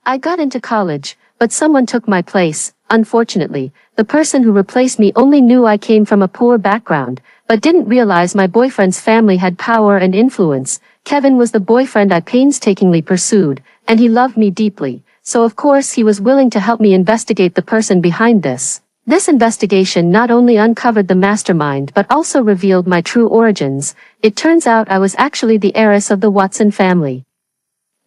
I got into college, but someone took my place. Unfortunately, the person who replaced me only knew I came from a poor background, but didn't realize my boyfriend's family had power and influence. Kevin was the boyfriend I painstakingly pursued, and he loved me deeply, so of course he was willing to help me investigate the person behind this. This investigation not only uncovered the mastermind but also revealed my true origins. It turns out I was actually the heiress of the Watson family.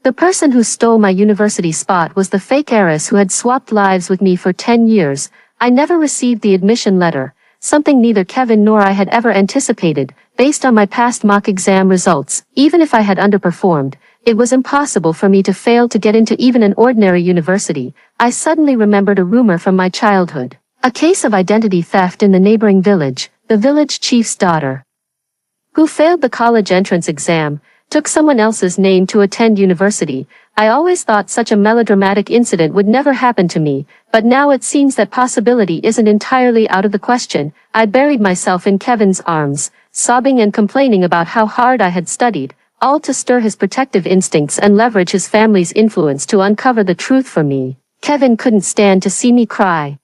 The person who stole my university spot was the fake heiress who had swapped lives with me for 10 years. I never received the admission letter, something neither Kevin nor I had ever anticipated. Based on my past mock exam results, even if I had underperformed, it was impossible for me to fail to get into even an ordinary university. I suddenly remembered a rumor from my childhood. A case of identity theft in the neighboring village. The village chief's daughter, who failed the college entrance exam, took someone else's name to attend university. I always thought such a melodramatic incident would never happen to me, but now it seems that possibility isn't entirely out of the question. I buried myself in Kevin's arms, sobbing and complaining about how hard I had studied, all to stir his protective instincts and leverage his family's influence to uncover the truth for me. Kevin couldn't stand to see me cry.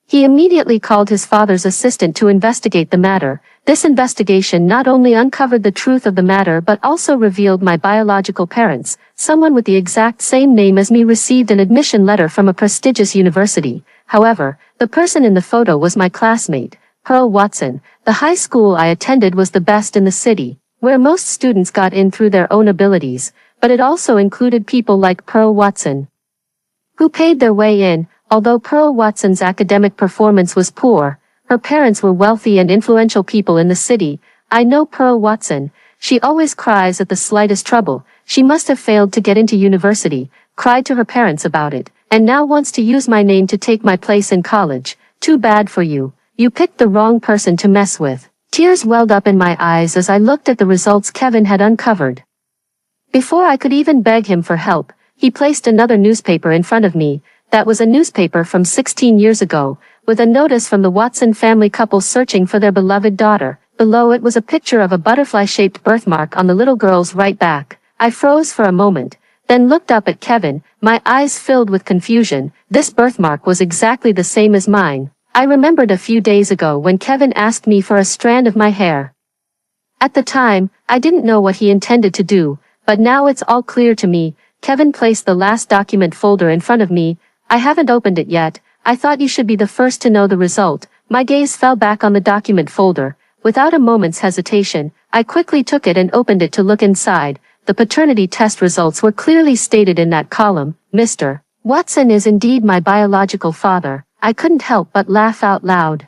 He immediately called his father's assistant to investigate the matter. This investigation not only uncovered the truth of the matter but also revealed my biological parents. Someone with the exact same name as me received an admission letter from a prestigious university. However, the person in the photo was my classmate, Pearl Watson. The high school I attended was the best in the city, where most students got in through their own abilities, but it also included people like Pearl Watson, who paid their way in. Although Pearl Watson's academic performance was poor, her parents were wealthy and influential people in the city. I know Pearl Watson. She always cries at the slightest trouble. She must have failed to get into university, cried to her parents about it, and now wants to use my name to take my place in college. Too bad for you. You picked the wrong person to mess with. Tears welled up in my eyes as I looked at the results Kevin had uncovered. Before I could even beg him for help, he placed another newspaper in front of me. That was a newspaper from 16 years ago, with a notice from the Watson family couple searching for their beloved daughter. Below it was a picture of a butterfly-shaped birthmark on the little girl's right back. I froze for a moment, then looked up at Kevin, my eyes filled with confusion. This birthmark was exactly the same as mine. I remembered a few days ago when Kevin asked me for a strand of my hair. At the time, I didn't know what he intended to do, but now it's all clear to me. Kevin placed the last document folder in front of me. I haven't opened it yet. I thought you should be the first to know the result. My gaze fell back on the document folder. Without a moment's hesitation, I quickly took it and opened it to look inside. The paternity test results were clearly stated in that column. Mr. Watson is indeed my biological father. I couldn't help but laugh out loud.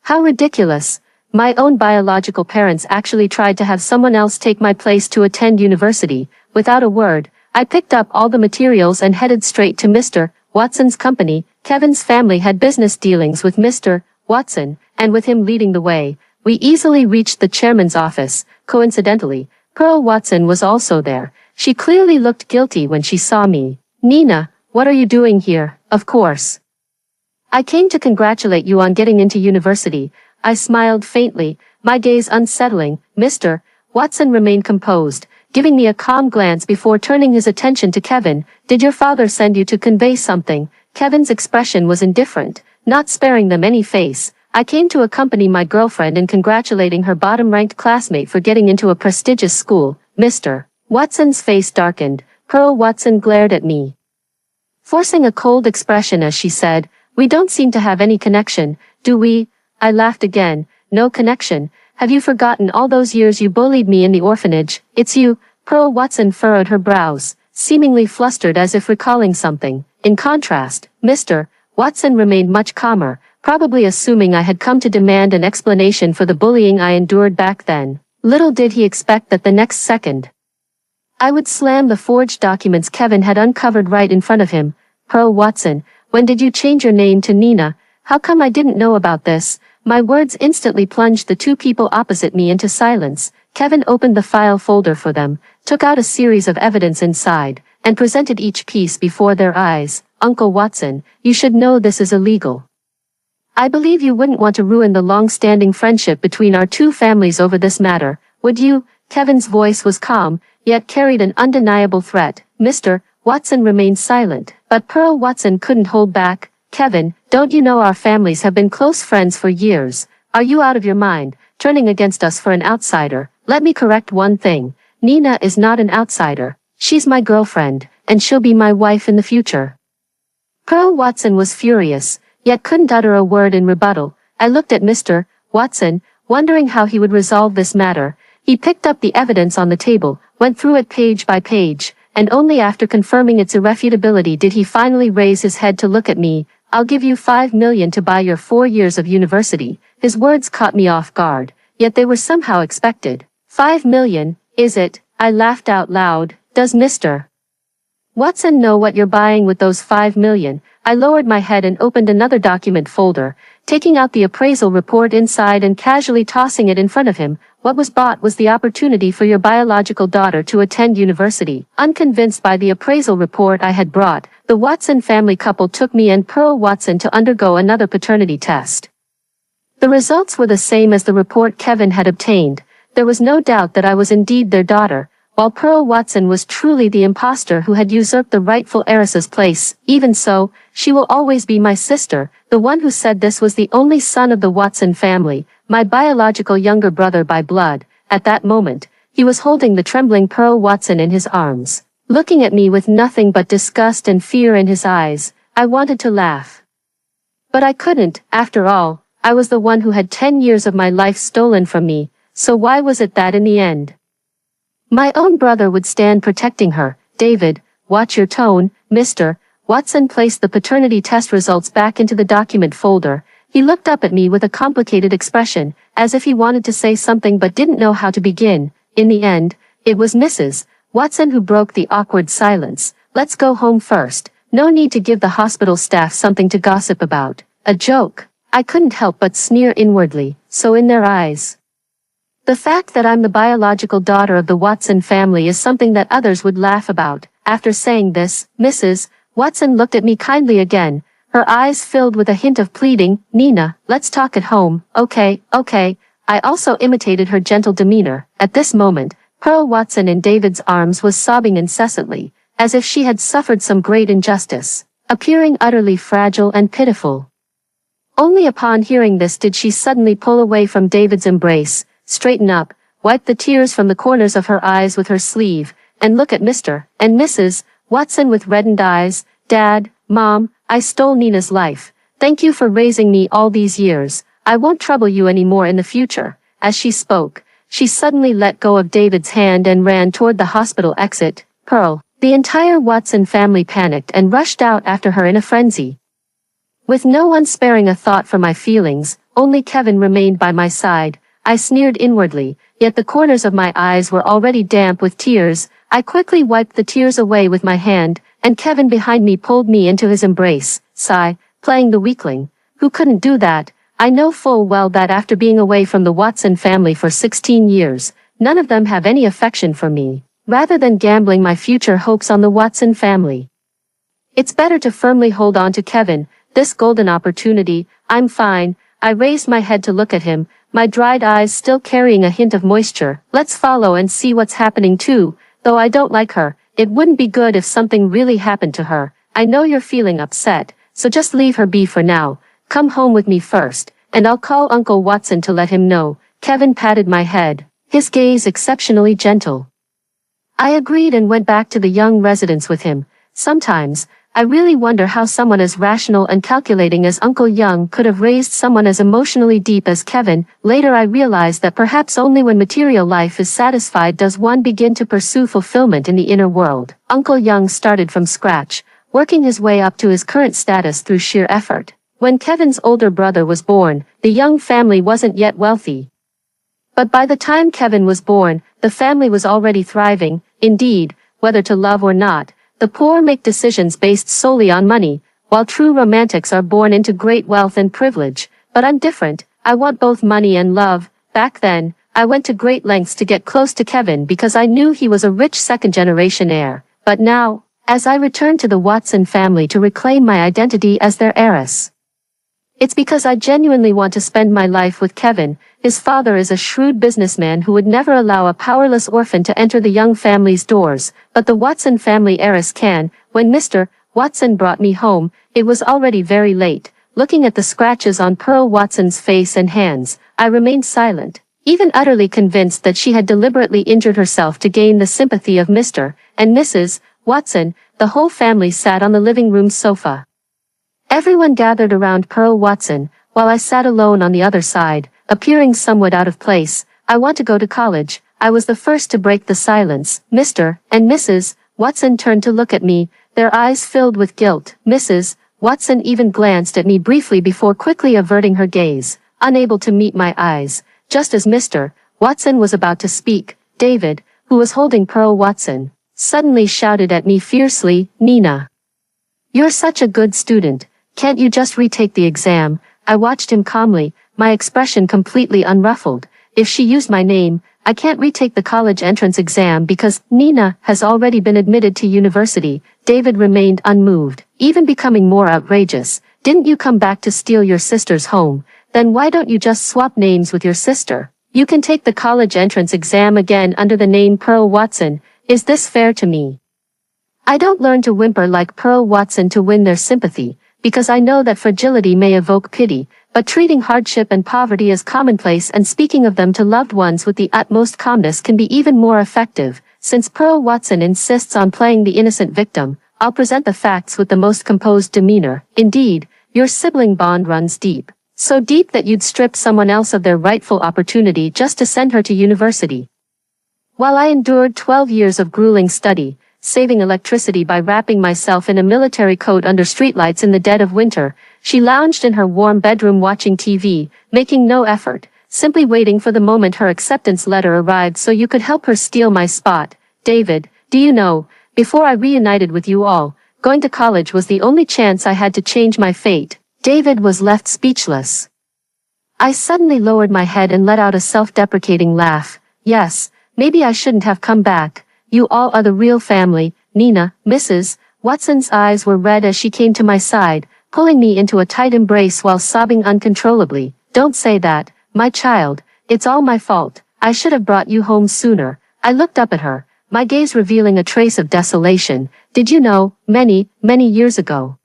How ridiculous. My own biological parents actually tried to have someone else take my place to attend university. Without a word, I picked up all the materials and headed straight to Mr. Watson's company. Kevin's family had business dealings with Mr. Watson, and with him leading the way, we easily reached the chairman's office. Coincidentally, Pearl Watson was also there. She clearly looked guilty when she saw me. Nina, what are you doing here? Of course, I came to congratulate you on getting into university. I smiled faintly, my gaze unsettling. Mr. Watson remained composed, giving me a calm glance before turning his attention to Kevin. Did your father send you to convey something? Kevin's expression was indifferent, not sparing them any face. I came to accompany my girlfriend in congratulating her bottom-ranked classmate for getting into a prestigious school. Mr. Watson's face darkened. Pearl Watson glared at me, forcing a cold expression as she said, "We don't seem to have any connection, do we?" I laughed again. "No connection? Have you forgotten all those years you bullied me in the orphanage? It's you." Pearl Watson furrowed her brows, seemingly flustered as if recalling something. In contrast, Mr. Watson remained much calmer, probably assuming I had come to demand an explanation for the bullying I endured back then. Little did he expect that the next second, I would slam the forged documents Kevin had uncovered right in front of him. "Pearl Watson, when did you change your name to Nina? How come I didn't know about this?" My words instantly plunged the two people opposite me into silence. Kevin opened the file folder for them, took out a series of evidence inside, and presented each piece before their eyes. "Uncle Watson, you should know this is illegal. I believe you wouldn't want to ruin the long-standing friendship between our two families over this matter, would you?" Kevin's voice was calm, yet carried an undeniable threat. Mr. Watson remained silent, but Pearl Watson couldn't hold back. Kevin, don't you know our families have been close friends for years? Are you out of your mind, turning against us for an outsider? Let me correct one thing. Nina is not an outsider. She's my girlfriend, and she'll be my wife in the future. Pearl Watson was furious, yet couldn't utter a word in rebuttal. I looked at Mr. Watson, wondering how he would resolve this matter. He picked up the evidence on the table, went through it page by page, and only after confirming its irrefutability did he finally raise his head to look at me. I'll give you $5 million to buy your 4 years of university. His words caught me off guard, yet they were somehow expected. $5 million, is it? I laughed out loud. Does Mr. Watson know what you're buying with those $5 million? I lowered my head and opened another document folder, taking out the appraisal report inside and casually tossing it in front of him. What was bought was the opportunity for your biological daughter to attend university. Unconvinced by the appraisal report I had brought, the Watson family couple took me and Pearl Watson to undergo another paternity test. The results were the same as the report Kevin had obtained. There was no doubt that I was indeed their daughter, while Pearl Watson was truly the imposter who had usurped the rightful heiress's place. Even so, she will always be my sister, the one who said this was the only son of the Watson family, my biological younger brother by blood. At that moment, he was holding the trembling Pearl Watson in his arms, looking at me with nothing but disgust and fear in his eyes. I wanted to laugh, but I couldn't. After all, I was the one who had 10 years of my life stolen from me, so why was it that in the end my own brother would stand protecting her? David, watch your tone. Mr. Watson placed the paternity test results back into the document folder. He looked up at me with a complicated expression, as if he wanted to say something but didn't know how to begin. In the end, it was Mrs. Watson who broke the awkward silence. Let's go home first. No need to give the hospital staff something to gossip about. A joke. I couldn't help but sneer inwardly. So in their eyes, the fact that I'm the biological daughter of the Watson family is something that others would laugh about. After saying this, Mrs. Watson looked at me kindly again, her eyes filled with a hint of pleading. Nina, let's talk at home. Okay. I also imitated her gentle demeanor. At this moment, Pearl Watson in David's arms was sobbing incessantly, as if she had suffered some great injustice, appearing utterly fragile and pitiful. Only upon hearing this did she suddenly pull away from David's embrace, straighten up, wipe the tears from the corners of her eyes with her sleeve, and look at Mr. and Mrs. Watson with reddened eyes. Dad, Mom, I stole Nina's life. Thank you for raising me all these years. I won't trouble you anymore in the future. As she spoke, she suddenly let go of David's hand and ran toward the hospital exit. Pearl, the entire Watson family panicked and rushed out after her in a frenzy. With no one sparing a thought for my feelings, only Kevin remained by my side. I sneered inwardly, yet the corners of my eyes were already damp with tears. I quickly wiped the tears away with my hand, and Kevin behind me pulled me into his embrace. Sigh, playing the weakling. Who couldn't do that? I know full well that after being away from the Watson family for 16 years, none of them have any affection for me. Rather than gambling my future hopes on the Watson family, it's better to firmly hold on to Kevin, this golden opportunity. I'm fine. I raised my head to look at him, my dried eyes still carrying a hint of moisture. Let's follow and see what's happening too. Though I don't like her, it wouldn't be good if something really happened to her. I know you're feeling upset, so just leave her be for now. Come home with me first, and I'll call Uncle Watson to let him know. Kevin patted my head, his gaze exceptionally gentle. I agreed and went back to the young residence with him. Sometimes, I really wonder how someone as rational and calculating as Uncle Young could have raised someone as emotionally deep as Kevin. Later I realized that perhaps only when material life is satisfied does one begin to pursue fulfillment in the inner world. Uncle Young started from scratch, working his way up to his current status through sheer effort. When Kevin's older brother was born, the Young family wasn't yet wealthy. But by the time Kevin was born, the family was already thriving. Indeed, whether to love or not, the poor make decisions based solely on money, while true romantics are born into great wealth and privilege. But I'm different. I want both money and love. Back then, I went to great lengths to get close to Kevin because I knew he was a rich second-generation heir. But now, as I returned to the Watson family to reclaim my identity as their heiress, It's because I genuinely want to spend my life with Kevin. His father is a shrewd businessman who would never allow a powerless orphan to enter the young family's doors, but the Watson family heiress can. When Mr. Watson brought me home, it was already very late. Looking at the scratches on Pearl Watson's face and hands, I remained silent, even utterly convinced that she had deliberately injured herself to gain the sympathy of Mr. and Mrs. Watson. The whole family sat on the living room sofa. Everyone gathered around Pearl Watson, while I sat alone on the other side, appearing somewhat out of place. I want to go to college. I was the first to break the silence. Mr. and Mrs. Watson turned to look at me, their eyes filled with guilt. Mrs. Watson even glanced at me briefly before quickly averting her gaze, unable to meet my eyes. Just as Mr. Watson was about to speak, David, who was holding Pearl Watson, suddenly shouted at me fiercely, "Nina, you're such a good student. Can't you just retake the exam?" I watched him calmly, my expression completely unruffled. If she used my name, I can't retake the college entrance exam because Nina has already been admitted to university. David remained unmoved, even becoming more outrageous. Didn't you come back to steal your sister's home? Then why don't you just swap names with your sister? You can take the college entrance exam again under the name Pearl Watson. Is this fair to me? I don't learn to whimper like Pearl Watson to win their sympathy, because I know that fragility may evoke pity, but treating hardship and poverty as commonplace and speaking of them to loved ones with the utmost calmness can be even more effective. Since Pearl Watson insists on playing the innocent victim, I'll present the facts with the most composed demeanor. Indeed, your sibling bond runs deep. So deep that you'd strip someone else of their rightful opportunity just to send her to university. While I endured 12 years of grueling study, saving electricity by wrapping myself in a military coat under streetlights in the dead of winter, she lounged in her warm bedroom watching TV, making no effort, simply waiting for the moment her acceptance letter arrived so you could help her steal my spot. David, do you know, before I reunited with you all, going to college was the only chance I had to change my fate. David was left speechless. I suddenly lowered my head and let out a self-deprecating laugh. Yes, maybe I shouldn't have come back. You all are the real family, Nina. Mrs. Watson's eyes were red as she came to my side, pulling me into a tight embrace while sobbing uncontrollably. Don't say that, my child. It's all my fault. I should have brought you home sooner. I looked up at her, my gaze revealing a trace of desolation. Did you know, many years ago,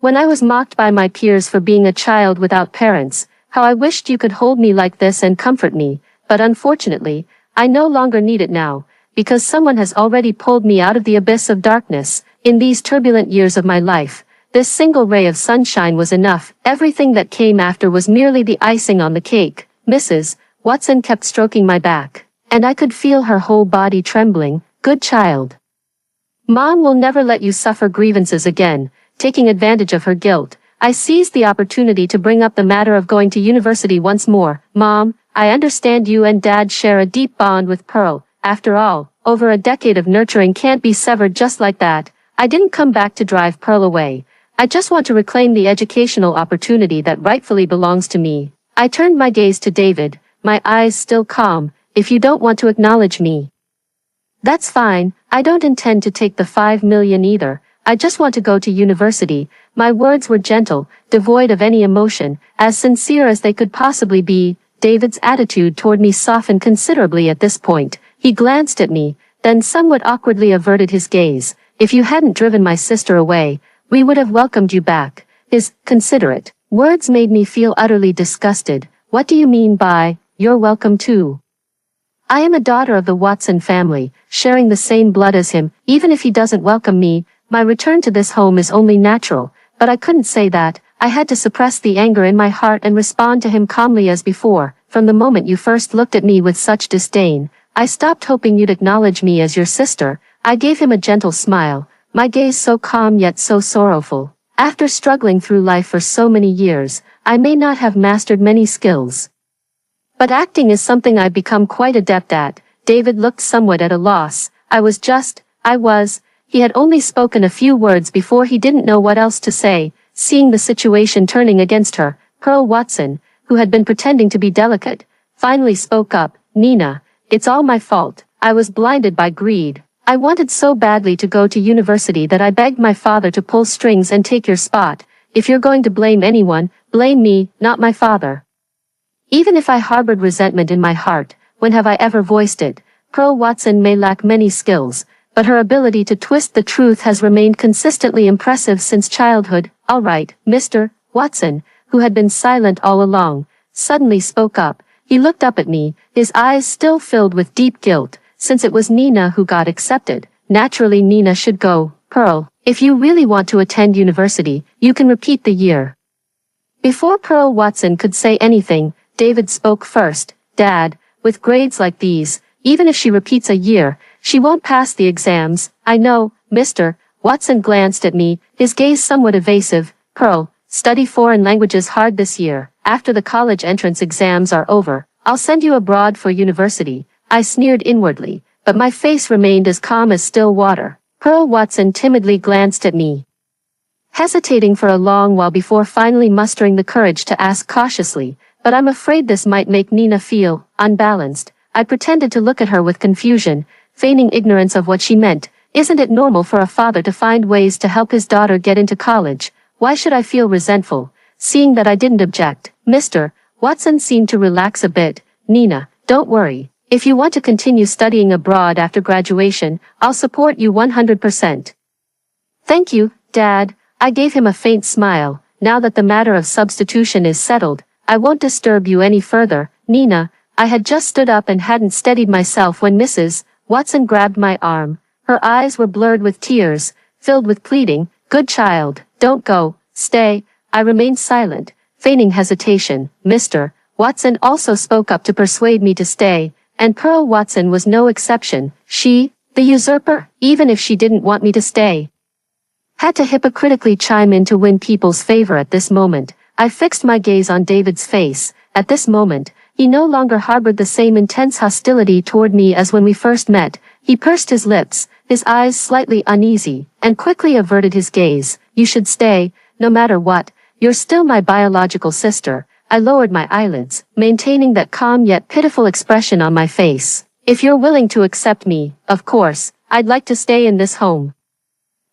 when I was mocked by my peers for being a child without parents, how I wished you could hold me like this and comfort me, but unfortunately, I no longer need it now, because someone has already pulled me out of the abyss of darkness. In these turbulent years of my life, this single ray of sunshine was enough. Everything that came after was merely the icing on the cake. Mrs. Watson kept stroking my back, and I could feel her whole body trembling. Good child. Mom will never let you suffer grievances again. Taking advantage of her guilt, I seized the opportunity to bring up the matter of going to university once more. Mom, I understand you and Dad share a deep bond with Pearl. After all, over a decade of nurturing can't be severed just like that. I didn't come back to drive Pearl away. I just want to reclaim the educational opportunity that rightfully belongs to me. I turned my gaze to David, my eyes still calm. If you don't want to acknowledge me, that's fine. I don't intend to take the 5 million either. I just want to go to university. My words were gentle, devoid of any emotion, as sincere as they could possibly be. David's attitude toward me softened considerably at this point. He glanced at me, then somewhat awkwardly averted his gaze. If you hadn't driven my sister away, we would have welcomed you back. His considerate words made me feel utterly disgusted. What do you mean by, you're welcome too? I am a daughter of the Watson family, sharing the same blood as him. Even if he doesn't welcome me, my return to this home is only natural. But I couldn't say that. I had to suppress the anger in my heart and respond to him calmly as before. From the moment you first looked at me with such disdain, I stopped hoping you'd acknowledge me as your sister. I gave him a gentle smile, my gaze so calm yet so sorrowful. After struggling through life for so many years, I may not have mastered many skills, but acting is something I've become quite adept at. David looked somewhat at a loss. He had only spoken a few words before he didn't know what else to say. Seeing the situation turning against her, Pearl Watson, who had been pretending to be delicate, finally spoke up. Nina, it's all my fault. I was blinded by greed. I wanted so badly to go to university that I begged my father to pull strings and take your spot. if you're going to blame anyone, blame me, not my father. Even if I harbored resentment in my heart, when have I ever voiced it? Pearl Watson may lack many skills, but her ability to twist the truth has remained consistently impressive since childhood. All right, Mr. Watson, who had been silent all along, suddenly spoke up. He looked up at me, his eyes still filled with deep guilt, since it was Nina who got accepted. Naturally Nina should go. Pearl, if you really want to attend university, you can repeat the year. Before Pearl Watson could say anything, David spoke first. Dad, with grades like these, even if she repeats a year, she won't pass the exams. I know, Mr. Watson glanced at me, his gaze somewhat evasive. Pearl, study foreign languages hard this year. After the college entrance exams are over, I'll send you abroad for university. I sneered inwardly, but my face remained as calm as still water. Pearl Watson timidly glanced at me, hesitating for a long while before finally mustering the courage to ask cautiously, but I'm afraid this might make Nina feel unbalanced. I pretended to look at her with confusion, feigning ignorance of what she meant. Isn't it normal for a father to find ways to help his daughter get into college? Why should I feel resentful, seeing that I didn't object? Mr. Watson seemed to relax a bit. Nina, don't worry. If you want to continue studying abroad after graduation, I'll support you 100%. Thank you, Dad. I gave him a faint smile. Now that the matter of substitution is settled, I won't disturb you any further. Nina, I had just stood up and hadn't steadied myself when Mrs. Watson grabbed my arm. Her eyes were blurred with tears, filled with pleading. Good child, don't go, stay. I remained silent, feigning hesitation. Mr. Watson also spoke up to persuade me to stay, and Pearl Watson was no exception. She, the usurper, even if she didn't want me to stay, had to hypocritically chime in to win people's favor at this moment. I fixed my gaze on David's face. At this moment, he no longer harbored the same intense hostility toward me as when we first met. He pursed his lips, his eyes slightly uneasy, and quickly averted his gaze. You should stay, no matter what. You're still my biological sister. I lowered my eyelids, maintaining that calm yet pitiful expression on my face. If you're willing to accept me, of course, I'd like to stay in this home.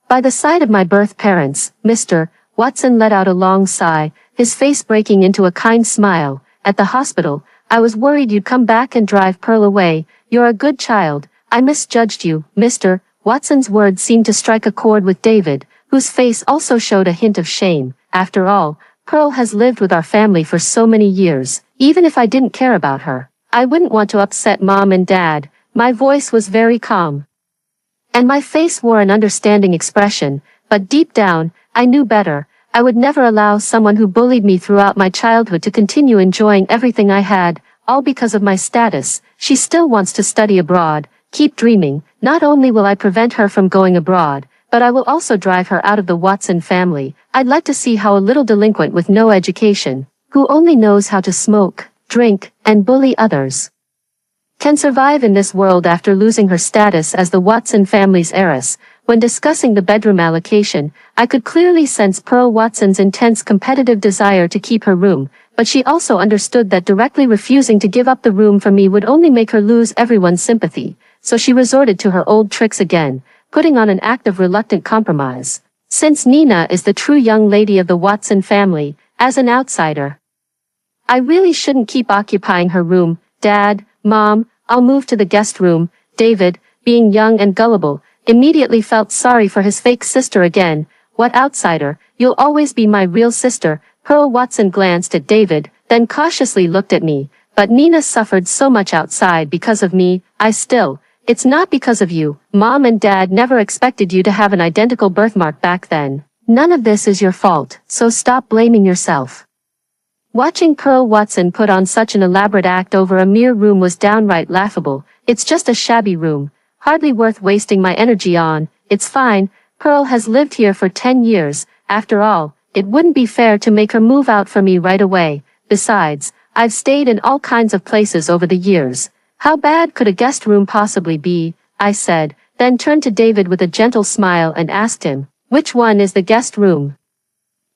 By the side of my birth parents, Mr. Watson let out a long sigh, his face breaking into a kind smile. At the hospital, I was worried you'd come back and drive Pearl away. You're a good child. I misjudged you. Mr. Watson's words seemed to strike a chord with David, whose face also showed a hint of shame. After all, Pearl has lived with our family for so many years. Even if I didn't care about her, I wouldn't want to upset Mom and Dad. My voice was very calm, and my face wore an understanding expression, but deep down, I knew better. I would never allow someone who bullied me throughout my childhood to continue enjoying everything I had, all because of my status. She still wants to study abroad. Keep dreaming. Not only will I prevent her from going abroad, but I will also drive her out of the Watson family. I'd like to see how a little delinquent with no education, who only knows how to smoke, drink, and bully others, can survive in this world after losing her status as the Watson family's heiress. When discussing the bedroom allocation, I could clearly sense Pearl Watson's intense competitive desire to keep her room, but she also understood that directly refusing to give up the room for me would only make her lose everyone's sympathy, so she resorted to her old tricks again, putting on an act of reluctant compromise. Since Nina is the true young lady of the Watson family, as an outsider, I really shouldn't keep occupying her room. Dad, Mom, I'll move to the guest room. David, being young and gullible, immediately felt sorry for his fake sister again. What outsider? You'll always be my real sister. Pearl Watson glanced at David, then cautiously looked at me. But Nina suffered so much outside because of me. It's not because of you. Mom and Dad never expected you to have an identical birthmark back then. None of this is your fault, so stop blaming yourself. Watching Pearl Watson put on such an elaborate act over a mere room was downright laughable. It's just a shabby room, hardly worth wasting my energy on. It's fine. Pearl has lived here for 10 years. After all, it wouldn't be fair to make her move out for me right away. Besides, I've stayed in all kinds of places over the years. How bad could a guest room possibly be? I said, then turned to David with a gentle smile and asked him, which one is the guest room?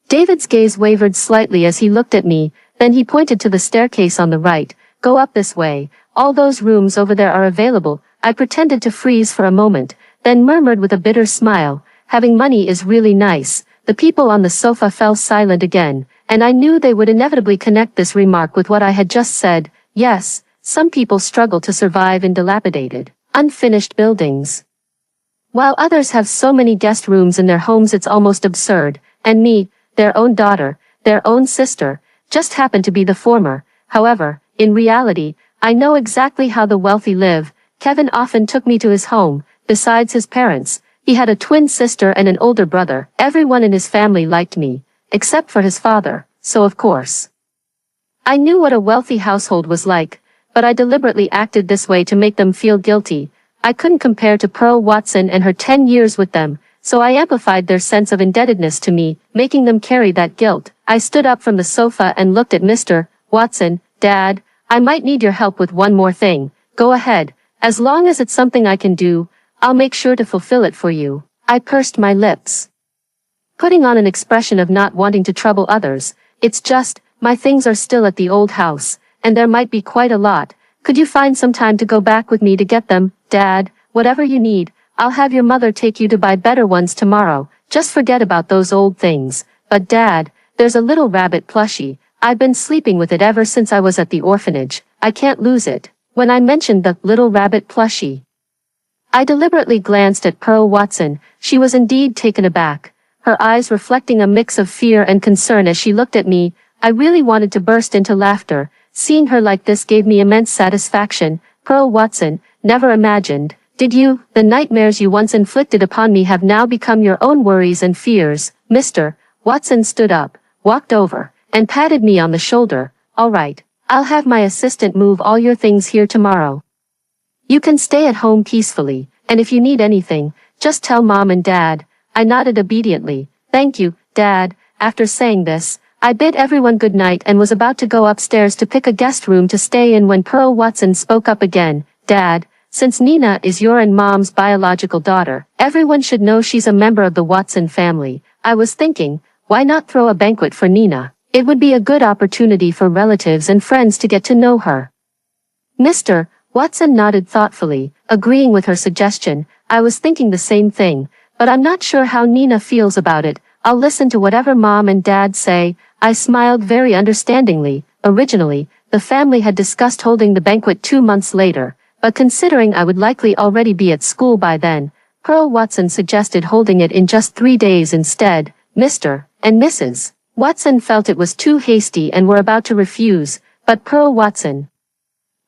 David's gaze wavered slightly as he looked at me, then he pointed to the staircase on the right. Go up this way. All those rooms over there are available. I pretended to freeze for a moment, then murmured with a bitter smile, having money is really nice, the people on the sofa fell silent again, and I knew they would inevitably connect this remark with what I had just said. Yes, some people struggle to survive in dilapidated, unfinished buildings, while others have so many guest rooms in their homes it's almost absurd, and me, their own daughter, their own sister, just happened to be the former. However, in reality, I know exactly how the wealthy live. Kevin often took me to his home. Besides his parents, he had a twin sister and an older brother. Everyone in his family liked me, except for his father, so of course I knew what a wealthy household was like, but I deliberately acted this way to make them feel guilty. I couldn't compare to Pearl Watson and her 10 years with them, so I amplified their sense of indebtedness to me, making them carry that guilt. I stood up from the sofa and looked at Mr. Watson. Dad, I might need your help with one more thing. Go ahead. As long as it's something I can do, I'll make sure to fulfill it for you. I pursed my lips, putting on an expression of not wanting to trouble others. It's just, my things are still at the old house, and there might be quite a lot. Could you find some time to go back with me to get them? Dad, whatever you need, I'll have your mother take you to buy better ones tomorrow. Just forget about those old things. But Dad, there's a little rabbit plushie. I've been sleeping with it ever since I was at the orphanage. I can't lose it. When I mentioned the little rabbit plushie, I deliberately glanced at Pearl Watson. She was indeed taken aback, her eyes reflecting a mix of fear and concern as she looked at me. I really wanted to burst into laughter. Seeing her like this gave me immense satisfaction. Pearl Watson, never imagined, did you? The nightmares you once inflicted upon me have now become your own worries and fears. Mr. Watson stood up, walked over, and patted me on the shoulder. All right, I'll have my assistant move all your things here tomorrow. You can stay at home peacefully, and if you need anything, just tell Mom and Dad. I nodded obediently. Thank you, Dad. After saying this, I bid everyone good night and was about to go upstairs to pick a guest room to stay in when Pearl Watson spoke up again. Dad, since Nina is your and Mom's biological daughter, everyone should know she's a member of the Watson family. I was thinking, why not throw a banquet for Nina? It would be a good opportunity for relatives and friends to get to know her. Mr. Watson nodded thoughtfully, agreeing with her suggestion. I was thinking the same thing, but I'm not sure how Nina feels about it. I'll listen to whatever Mom and Dad say. I smiled very understandingly. Originally, the family had discussed holding the banquet 2 months later, but considering I would likely already be at school by then, Pearl Watson suggested holding it in just 3 days instead. Mr. and Mrs. Watson felt it was too hasty and were about to refuse, but Pearl Watson,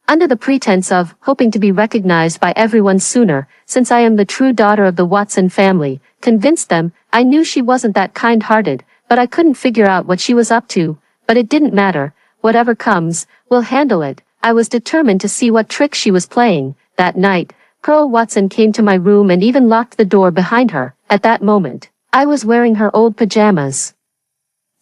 under the pretense of hoping to be recognized by everyone sooner, since I am the true daughter of the Watson family, convinced them. I knew she wasn't that kind-hearted, but I couldn't figure out what she was up to. But it didn't matter. Whatever comes, we'll handle it. I was determined to see what trick she was playing. That night, Pearl Watson came to my room and even locked the door behind her. At that moment, I was wearing her old pajamas,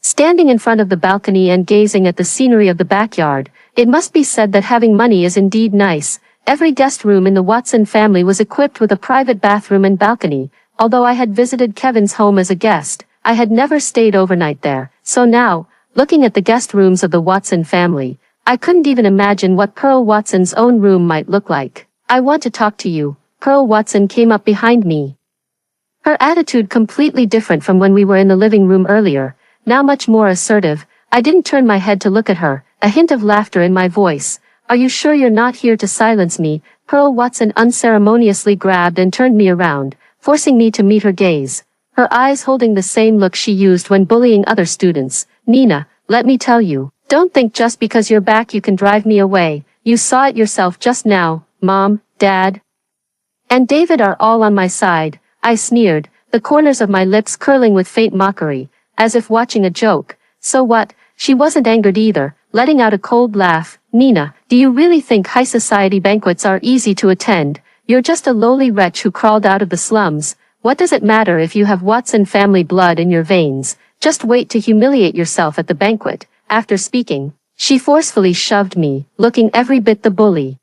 standing in front of the balcony and gazing at the scenery of the backyard. It must be said that having money is indeed nice. Every guest room in the Watson family was equipped with a private bathroom and balcony. Although I had visited Kevin's home as a guest, I had never stayed overnight there. So now, looking at the guest rooms of the Watson family, I couldn't even imagine what Pearl Watson's own room might look like. I want to talk to you. Pearl Watson came up behind me, her attitude completely different from when we were in the living room earlier, now much more assertive. I didn't turn my head to look at her, a hint of laughter in my voice. Are you sure you're not here to silence me? Pearl Watson unceremoniously grabbed and turned me around, forcing me to meet her gaze, her eyes holding the same look she used when bullying other students. Nina, let me tell you, don't think just because you're back you can drive me away. You saw it yourself just now. Mom, Dad, and David are all on my side. I sneered, the corners of my lips curling with faint mockery, as if watching a joke. So what? She wasn't angered either, letting out a cold laugh. Nina, do you really think high society banquets are easy to attend? You're just a lowly wretch who crawled out of the slums. What does it matter if you have Watson family blood in your veins? Just wait to humiliate yourself at the banquet. After speaking, she forcefully shoved me, looking every bit the bully.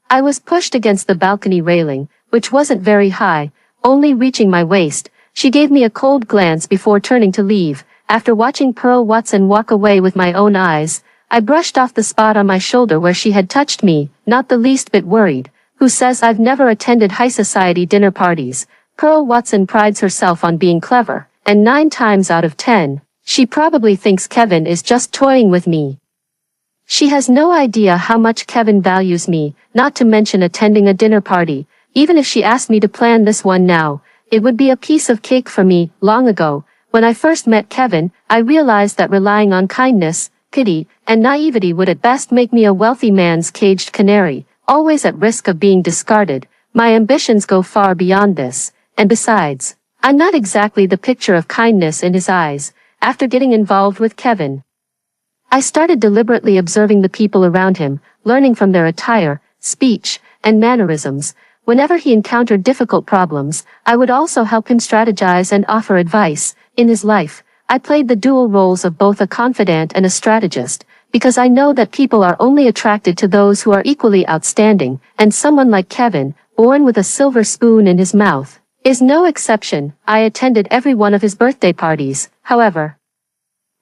I was pushed against the balcony railing, which wasn't very high, only reaching my waist. She gave me a cold glance before turning to leave. After watching Pearl Watson walk away with my own eyes, I brushed off the spot on my shoulder where she had touched me, not the least bit worried. Who says I've never attended high society dinner parties? Pearl Watson prides herself on being clever, and 9 times out of 10, she probably thinks Kevin is just toying with me. She has no idea how much Kevin values me, not to mention attending a dinner party. Even if she asked me to plan this one now, it would be a piece of cake for me. Long ago, when I first met Kevin, I realized that relying on kindness, pity, and naivety would at best make me a wealthy man's caged canary, always at risk of being discarded. My ambitions go far beyond this, and besides, I'm not exactly the picture of kindness in his eyes. After getting involved with Kevin, I started deliberately observing the people around him, learning from their attire, speech, and mannerisms. Whenever he encountered difficult problems, I would also help him strategize and offer advice. In his life, I played the dual roles of both a confidant and a strategist, because I know that people are only attracted to those who are equally outstanding, and someone like Kevin, born with a silver spoon in his mouth, is no exception. I attended every one of his birthday parties, however.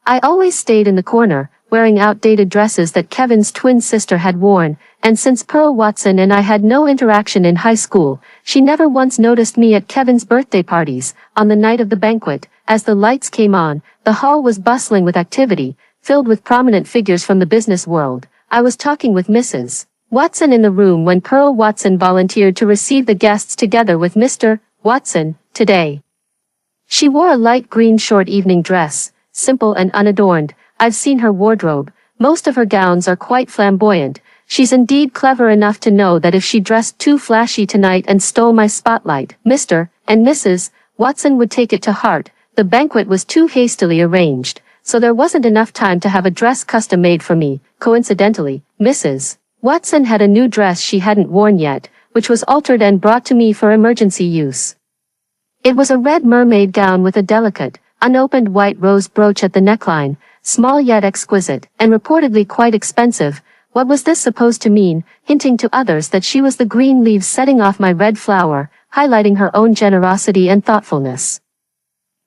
I always stayed in the corner, wearing outdated dresses that Kevin's twin sister had worn, and since Pearl Watson and I had no interaction in high school, she never once noticed me at Kevin's birthday parties. On the night of the banquet, as the lights came on, the hall was bustling with activity, filled with prominent figures from the business world. I was talking with Mrs. Watson in the room when Pearl Watson volunteered to receive the guests together with Mr. Watson, today. She wore a light green short evening dress, simple and unadorned. I've seen her wardrobe. Most of her gowns are quite flamboyant. She's indeed clever enough to know that if she dressed too flashy tonight and stole my spotlight, Mr. and Mrs. Watson would take it to heart. The banquet was too hastily arranged, so there wasn't enough time to have a dress custom made for me. Coincidentally, Mrs. Watson had a new dress she hadn't worn yet, which was altered and brought to me for emergency use. It was a red mermaid gown with a delicate, unopened white rose brooch at the neckline, small yet exquisite, and reportedly quite expensive. What was this supposed to mean, hinting to others that she was the green leaves setting off my red flower, highlighting her own generosity and thoughtfulness?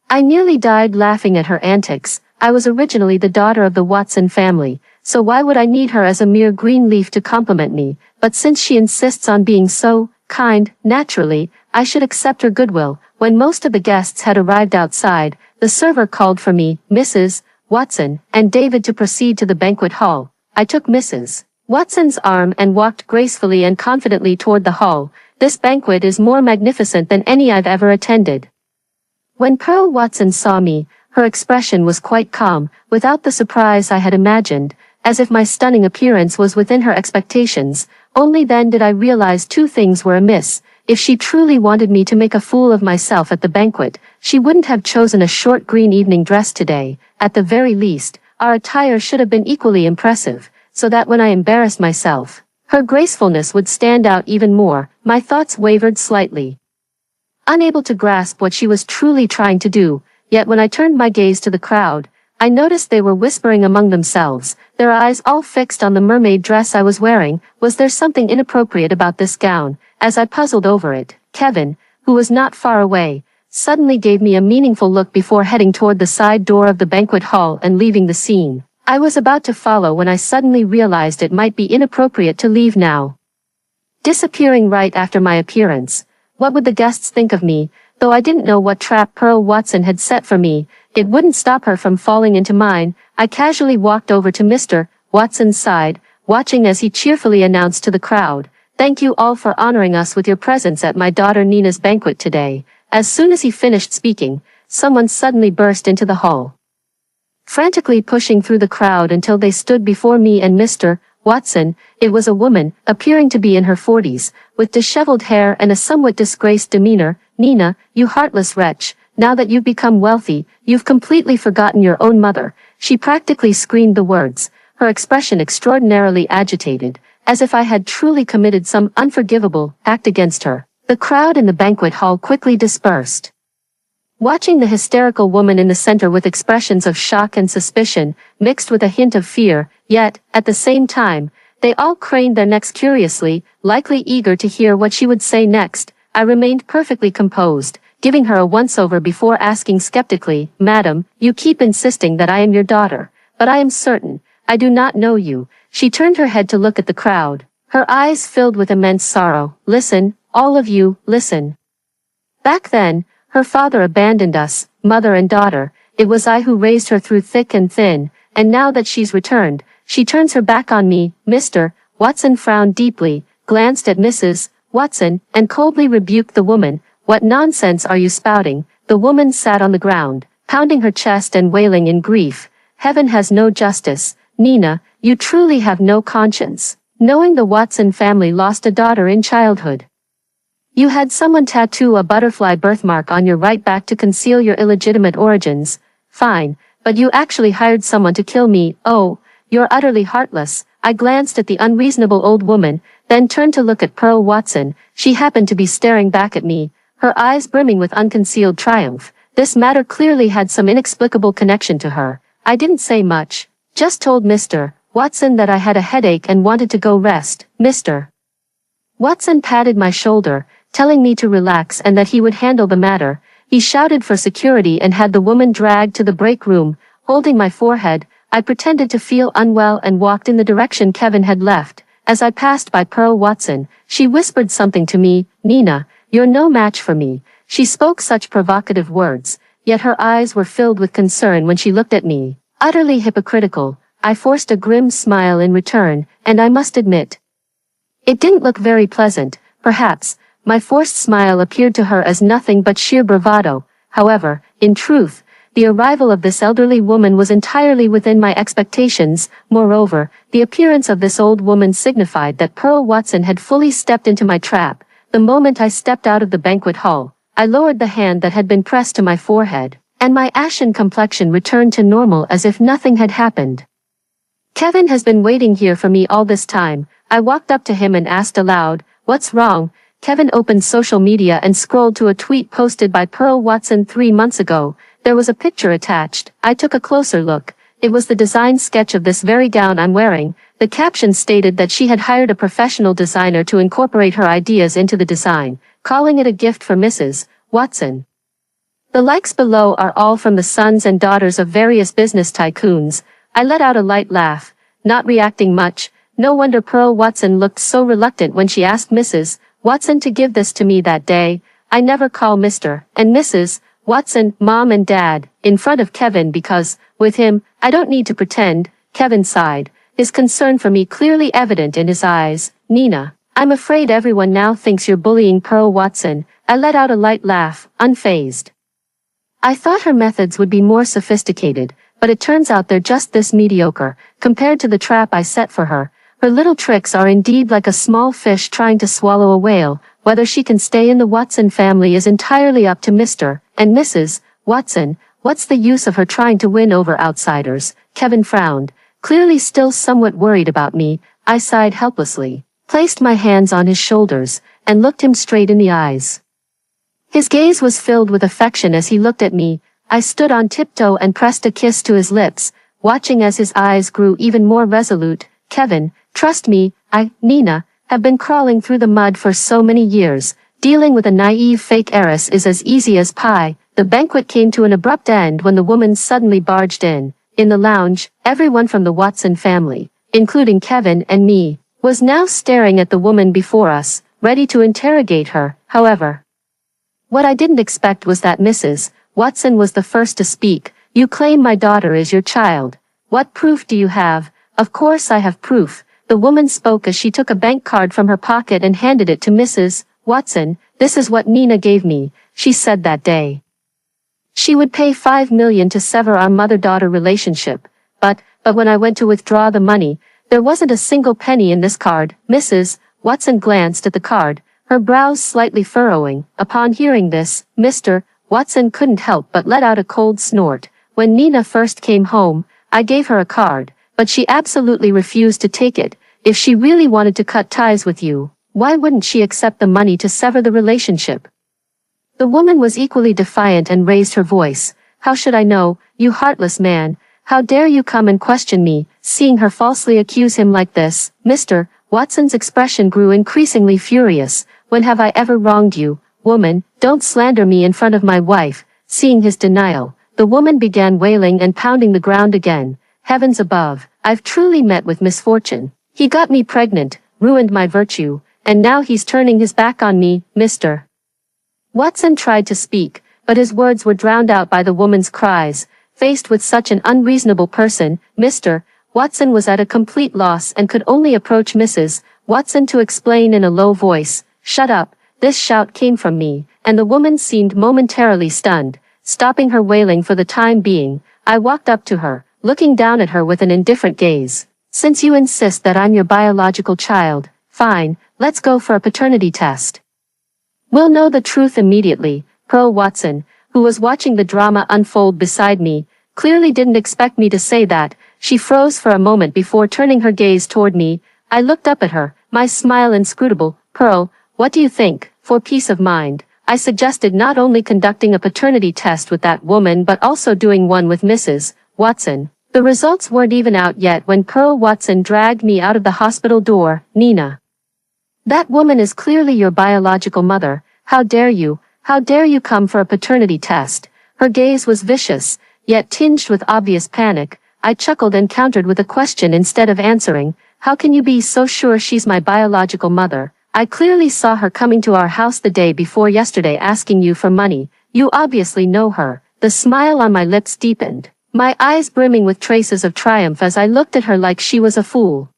I nearly died laughing at her antics. I was originally the daughter of the Watson family, so why would I need her as a mere green leaf to compliment me? But since she insists on being so kind, naturally, I should accept her goodwill. When most of the guests had arrived outside, the server called for me, Mrs. Watson, and David to proceed to the banquet hall. I took Mrs. Watson's arm and walked gracefully and confidently toward the hall. This banquet is more magnificent than any I've ever attended. When Pearl Watson saw me, her expression was quite calm, without the surprise I had imagined, as if my stunning appearance was within her expectations. Only then did I realize two things were amiss. If she truly wanted me to make a fool of myself at the banquet, she wouldn't have chosen a short green evening dress today. At the very least, our attire should have been equally impressive, so that when I embarrassed myself, her gracefulness would stand out even more. My thoughts wavered slightly, unable to grasp what she was truly trying to do. Yet when I turned my gaze to the crowd, I noticed they were whispering among themselves, their eyes all fixed on the mermaid dress I was wearing. Was there something inappropriate about this gown? As I puzzled over it, Kevin, who was not far away, suddenly gave me a meaningful look before heading toward the side door of the banquet hall and leaving the scene. I was about to follow when I suddenly realized it might be inappropriate to leave now. Disappearing right after my appearance, what would the guests think of me? Though I didn't know what trap Pearl Watson had set for me, it wouldn't stop her from falling into mine. I casually walked over to Mr. Watson's side, watching as he cheerfully announced to the crowd, "Thank you all for honoring us with your presence at my daughter Nina's banquet today." As soon as he finished speaking, someone suddenly burst into the hall, frantically pushing through the crowd until they stood before me and Mr. Watson. It was a woman, appearing to be in her 40s, with disheveled hair and a somewhat disgraced demeanor. "Nina, you heartless wretch, now that you've become wealthy, you've completely forgotten your own mother." She practically screamed the words, her expression extraordinarily agitated, as if I had truly committed some unforgivable act against her. The crowd in the banquet hall quickly dispersed, watching the hysterical woman in the center with expressions of shock and suspicion, mixed with a hint of fear. Yet, at the same time, they all craned their necks curiously, likely eager to hear what she would say next. I remained perfectly composed, giving her a once-over before asking skeptically, "Madam, you keep insisting that I am your daughter, but I am certain I do not know you." She turned her head to look at the crowd, her eyes filled with immense sorrow. "Listen, all of you, listen." Back then, Her father abandoned us, mother and daughter. It was I who raised her through thick and thin, and now that she's returned, she turns her back on me. Mr. Watson frowned deeply, glanced at Mrs. Watson, and coldly rebuked the woman. What nonsense are you spouting? The woman sat on the ground, pounding her chest and wailing in grief. Heaven has no justice. Nina, you truly have no conscience. Knowing the Watson family lost a daughter in childhood. You had someone tattoo a butterfly birthmark on your right back to conceal your illegitimate origins. Fine, but you actually hired someone to kill me. Oh, you're utterly heartless. I glanced at the unreasonable old woman, then turned to look at Pearl Watson. She happened to be staring back at me, her eyes brimming with unconcealed triumph. This matter clearly had some inexplicable connection to her. I didn't say much, just told Mr. Watson that I had a headache and wanted to go rest. Mr. Watson patted my shoulder, telling me to relax and that he would handle the matter. He shouted for security and had the woman dragged to the break room. Holding my forehead, I pretended to feel unwell and walked in the direction Kevin had left. As I passed by Pearl Watson, she whispered something to me. Nina, you're no match for me. She spoke such provocative words, yet her eyes were filled with concern when she looked at me. Utterly hypocritical, I forced a grim smile in return, and I must admit, it didn't look very pleasant. Perhaps, my forced smile appeared to her as nothing but sheer bravado. However, in truth, the arrival of this elderly woman was entirely within my expectations. Moreover, the appearance of this old woman signified that Pearl Watson had fully stepped into my trap. The moment I stepped out of the banquet hall, I lowered the hand that had been pressed to my forehead, and my ashen complexion returned to normal as if nothing had happened. Kevin has been waiting here for me all this time. I walked up to him and asked aloud, "What's wrong?" Kevin opened social media and scrolled to a tweet posted by Pearl Watson 3 months ago. There was a picture attached. I took a closer look. It was the design sketch of this very gown I'm wearing. The caption stated that she had hired a professional designer to incorporate her ideas into the design, calling it a gift for Mrs. Watson. The likes below are all from the sons and daughters of various business tycoons. I let out a light laugh, not reacting much. No wonder Pearl Watson looked so reluctant when she asked Mrs. Watson to give this to me that day. I never call Mr. and Mrs. Watson Mom and Dad in front of Kevin because, with him, I don't need to pretend. Kevin sighed, his concern for me clearly evident in his eyes. Nina, I'm afraid everyone now thinks you're bullying Pearl Watson. I let out a light laugh, unfazed. I thought her methods would be more sophisticated, but it turns out they're just this mediocre, compared to the trap I set for her. Her little tricks are indeed like a small fish trying to swallow a whale. Whether she can stay in the Watson family is entirely up to Mr. and Mrs. Watson. What's the use of her trying to win over outsiders? Kevin frowned, clearly still somewhat worried about me. I sighed helplessly, placed my hands on his shoulders, and looked him straight in the eyes. His gaze was filled with affection as he looked at me. I stood on tiptoe and pressed a kiss to his lips, watching as his eyes grew even more resolute. Kevin, trust me, Nina, have been crawling through the mud for so many years. Dealing with a naive fake heiress is as easy as pie. The banquet came to an abrupt end when the woman suddenly barged in. In the lounge, everyone from the Watson family, including Kevin and me, was now staring at the woman before us, ready to interrogate her. However, what I didn't expect was that Mrs. Watson was the first to speak. "You claim my daughter is your child. What proof do you have?" "Of course I have proof." The woman spoke as she took a bank card from her pocket and handed it to Mrs. Watson. "This is what Nina gave me. She said that day she would pay $5 million to sever our mother-daughter relationship. But when I went to withdraw the money, there wasn't a single penny in this card." Mrs. Watson glanced at the card, her brows slightly furrowing. Upon hearing this, Mr. Watson couldn't help but let out a cold snort. "When Nina first came home, I gave her a card, but she absolutely refused to take it. If she really wanted to cut ties with you, why wouldn't she accept the money to sever the relationship?" The woman was equally defiant and raised her voice. "How should I know, you heartless man? How dare you come and question me?" Seeing her falsely accuse him like this, Mr. Watson's expression grew increasingly furious. "When have I ever wronged you? Woman, don't slander me in front of my wife." Seeing his denial, the woman began wailing and pounding the ground again. "Heavens above, I've truly met with misfortune. He got me pregnant, ruined my virtue, and now he's turning his back on me." Mr. Watson tried to speak, but his words were drowned out by the woman's cries. Faced with such an unreasonable person, Mr. Watson was at a complete loss and could only approach Mrs. Watson to explain in a low voice, "Shut up." This shout came from me, and the woman seemed momentarily stunned. Stopping her wailing for the time being, I walked up to her, looking down at her with an indifferent gaze. "Since you insist that I'm your biological child, fine, let's go for a paternity test. We'll know the truth immediately." Pearl Watson, who was watching the drama unfold beside me, clearly didn't expect me to say that. She froze for a moment before turning her gaze toward me. I looked up at her, my smile inscrutable. "Pearl, what do you think?" For peace of mind, I suggested not only conducting a paternity test with that woman but also doing one with Mrs. Watson. The results weren't even out yet when Pearl Watson dragged me out of the hospital door. "Nina, that woman is clearly your biological mother. How dare you? How dare you come for a paternity test?" Her gaze was vicious, yet tinged with obvious panic. I chuckled and countered with a question instead of answering. "How can you be so sure she's my biological mother? I clearly saw her coming to our house the day before yesterday asking you for money. You obviously know her." The smile on my lips deepened, my eyes brimming with traces of triumph as I looked at her like she was a fool.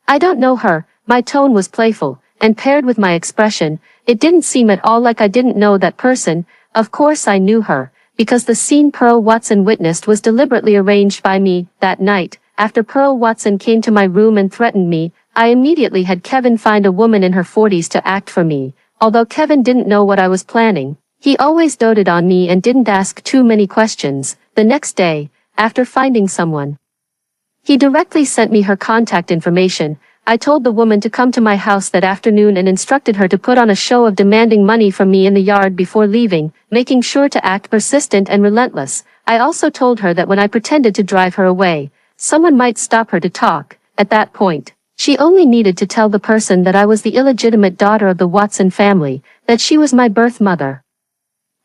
"I don't know her." My tone was playful, and paired with my expression, it didn't seem at all like I didn't know that person. Of course I knew her, because the scene Pearl Watson witnessed was deliberately arranged by me. That night, after Pearl Watson came to my room and threatened me, I immediately had Kevin find a woman in her 40s to act for me. Although Kevin didn't know what I was planning, he always doted on me and didn't ask too many questions. The next day, after finding someone, he directly sent me her contact information. I told the woman to come to my house that afternoon and instructed her to put on a show of demanding money from me in the yard before leaving, making sure to act persistent and relentless. I also told her that when I pretended to drive her away, someone might stop her to talk. At that point, she only needed to tell the person that I was the illegitimate daughter of the Watson family, that she was my birth mother,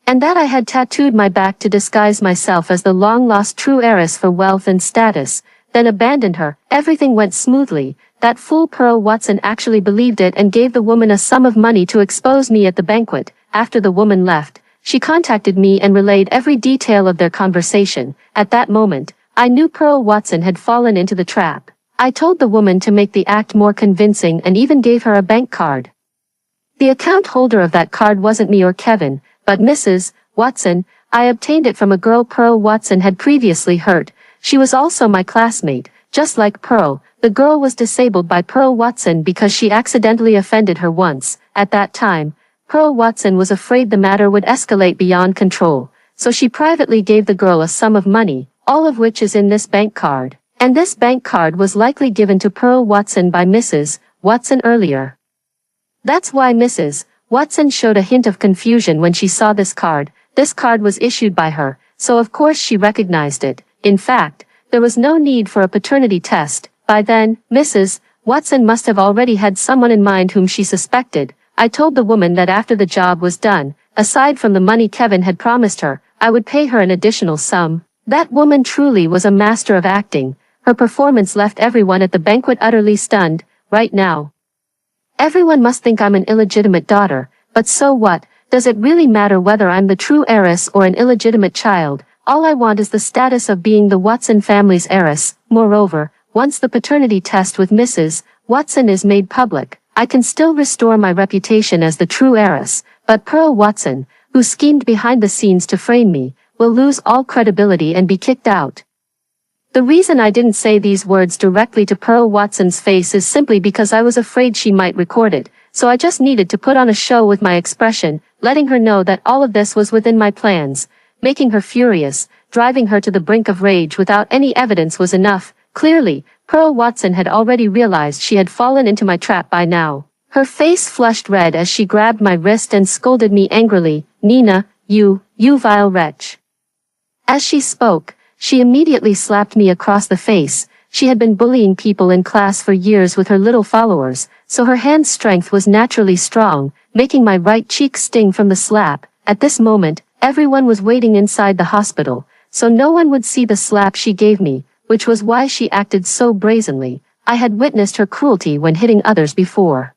and that I had tattooed my back to disguise myself as the long-lost true heiress for wealth and status, then abandoned her. Everything went smoothly. That fool Pearl Watson actually believed it and gave the woman a sum of money to expose me at the banquet. After the woman left, she contacted me and relayed every detail of their conversation. At that moment, I knew Pearl Watson had fallen into the trap. I told the woman to make the act more convincing and even gave her a bank card. The account holder of that card wasn't me or Kevin, but Mrs. Watson. I obtained it from a girl Pearl Watson had previously hurt. She was also my classmate. Just like Pearl, the girl was disabled by Pearl Watson because she accidentally offended her once. At that time, Pearl Watson was afraid the matter would escalate beyond control, so she privately gave the girl a sum of money, all of which is in this bank card. And this bank card was likely given to Pearl Watson by Mrs. Watson earlier. That's why Mrs. Watson showed a hint of confusion when she saw this card. This card was issued by her, so of course she recognized it. In fact, there was no need for a paternity test. By then, Mrs. Watson must have already had someone in mind whom she suspected. I told the woman that after the job was done, aside from the money Kevin had promised her, I would pay her an additional sum. That woman truly was a master of acting. Her performance left everyone at the banquet utterly stunned. Right now, everyone must think I'm an illegitimate daughter, but so what? Does it really matter whether I'm the true heiress or an illegitimate child? All I want is the status of being the Watson family's heiress. Moreover, once the paternity test with Mrs. Watson is made public, I can still restore my reputation as the true heiress, but Pearl Watson, who schemed behind the scenes to frame me, will lose all credibility and be kicked out. The reason I didn't say these words directly to Pearl Watson's face is simply because I was afraid she might record it, so I just needed to put on a show with my expression, letting her know that all of this was within my plans. Making her furious, driving her to the brink of rage without any evidence was enough. Clearly, Pearl Watson had already realized she had fallen into my trap by now. Her face flushed red as she grabbed my wrist and scolded me angrily. "Nina, you vile wretch." As she spoke, she immediately slapped me across the face. She had been bullying people in class for years with her little followers, so her hand strength was naturally strong, making my right cheek sting from the slap. At this moment, everyone was waiting inside the hospital, so no one would see the slap she gave me, which was why she acted so brazenly. I had witnessed her cruelty when hitting others before.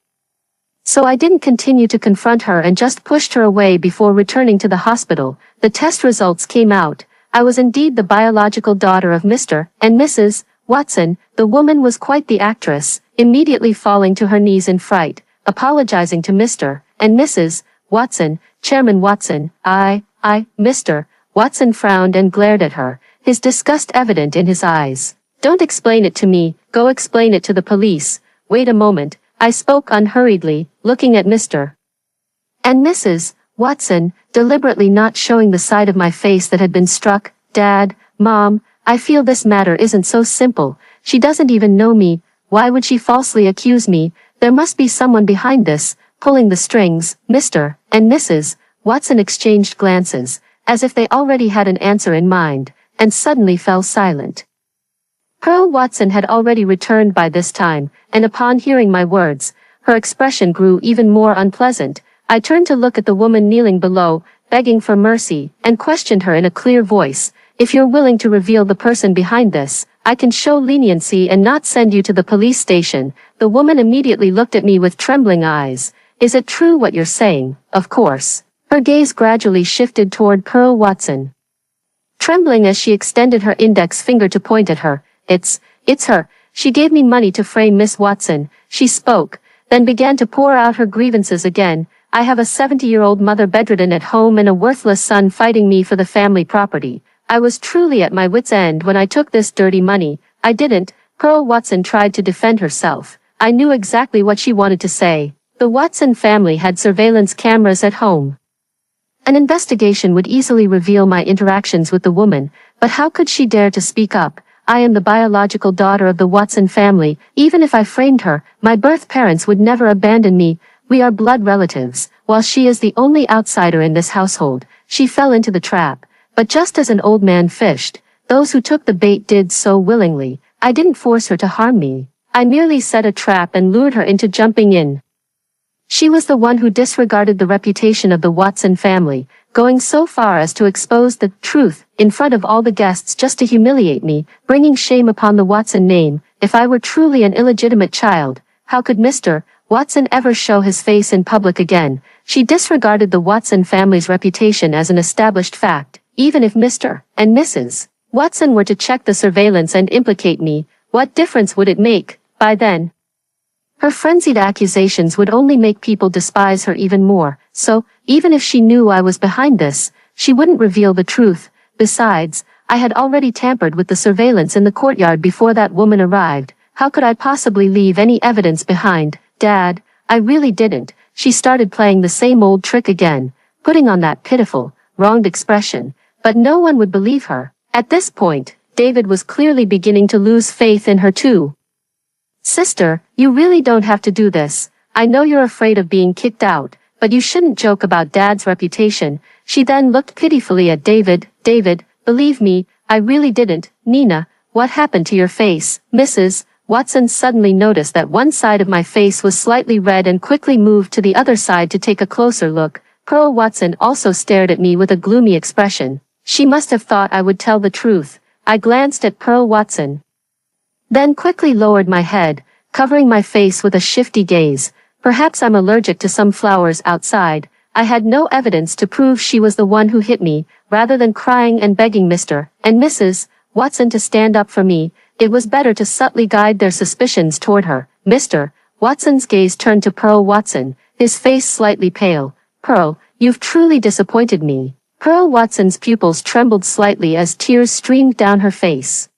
So I didn't continue to confront her and just pushed her away before returning to the hospital. The test results came out. I was indeed the biological daughter of Mr. and Mrs. Watson. The woman was quite the actress, immediately falling to her knees in fright, apologizing to Mr. and Mrs. Watson. Chairman Watson, Mr. Watson frowned and glared at her, his disgust evident in his eyes. Don't explain it to me, go explain it to the police. Wait a moment, I spoke unhurriedly, looking at Mr. and Mrs. Watson, deliberately not showing the side of my face that had been struck. Dad, Mom, I feel this matter isn't so simple. She doesn't even know me. Why would she falsely accuse me? There must be someone behind this, pulling the strings. Mr. and Mrs. Watson exchanged glances, as if they already had an answer in mind, and suddenly fell silent. Pearl Watson had already returned by this time, and upon hearing my words, her expression grew even more unpleasant. I turned to look at the woman kneeling below, begging for mercy, and questioned her in a clear voice. If you're willing to reveal the person behind this, I can show leniency and not send you to the police station. The woman immediately looked at me with trembling eyes. Is it true what you're saying? Of course. Her gaze gradually shifted toward Pearl Watson, trembling as she extended her index finger to point at her. It's her. She gave me money to frame Miss Watson. She spoke, then began to pour out her grievances again. I have a 70-year-old mother bedridden at home and a worthless son fighting me for the family property. I was truly at my wit's end when I took this dirty money. I didn't. Pearl Watson tried to defend herself. I knew exactly what she wanted to say. The Watson family had surveillance cameras at home. An investigation would easily reveal my interactions with the woman, but how could she dare to speak up? I am the biological daughter of the Watson family. Even if I framed her, my birth parents would never abandon me. We are blood relatives. While she is the only outsider in this household, she fell into the trap. But just as an old man fished, those who took the bait did so willingly. I didn't force her to harm me. I merely set a trap and lured her into jumping in. She was the one who disregarded the reputation of the Watson family, going so far as to expose the truth in front of all the guests just to humiliate me, bringing shame upon the Watson name. If I were truly an illegitimate child, how could Mr. Watson ever show his face in public again? She disregarded the Watson family's reputation as an established fact. Even if Mr. and Mrs. Watson were to check the surveillance and implicate me, what difference would it make? By then, her frenzied accusations would only make people despise her even more. So, even if she knew I was behind this, she wouldn't reveal the truth. Besides, I had already tampered with the surveillance in the courtyard before that woman arrived. How could I possibly leave any evidence behind? Dad, I really didn't. She started playing the same old trick again, putting on that pitiful, wronged expression. But no one would believe her. At this point, David was clearly beginning to lose faith in her too. Sister, you really don't have to do this. I know you're afraid of being kicked out, but you shouldn't joke about Dad's reputation. She then looked pitifully at David. David, believe me, I really didn't. Nina, what happened to your face? Mrs. Watson suddenly noticed that one side of my face was slightly red and quickly moved to the other side to take a closer look. Pearl Watson also stared at me with a gloomy expression. She must have thought I would tell the truth. I glanced at Pearl Watson, then quickly lowered my head, covering my face with a shifty gaze. Perhaps I'm allergic to some flowers outside. I had no evidence to prove she was the one who hit me. Rather than crying and begging Mr. and Mrs. Watson to stand up for me, it was better to subtly guide their suspicions toward her. Mr. Watson's gaze turned to Pearl Watson, his face slightly pale. Pearl, you've truly disappointed me. Pearl Watson's pupils trembled slightly as tears streamed down her face.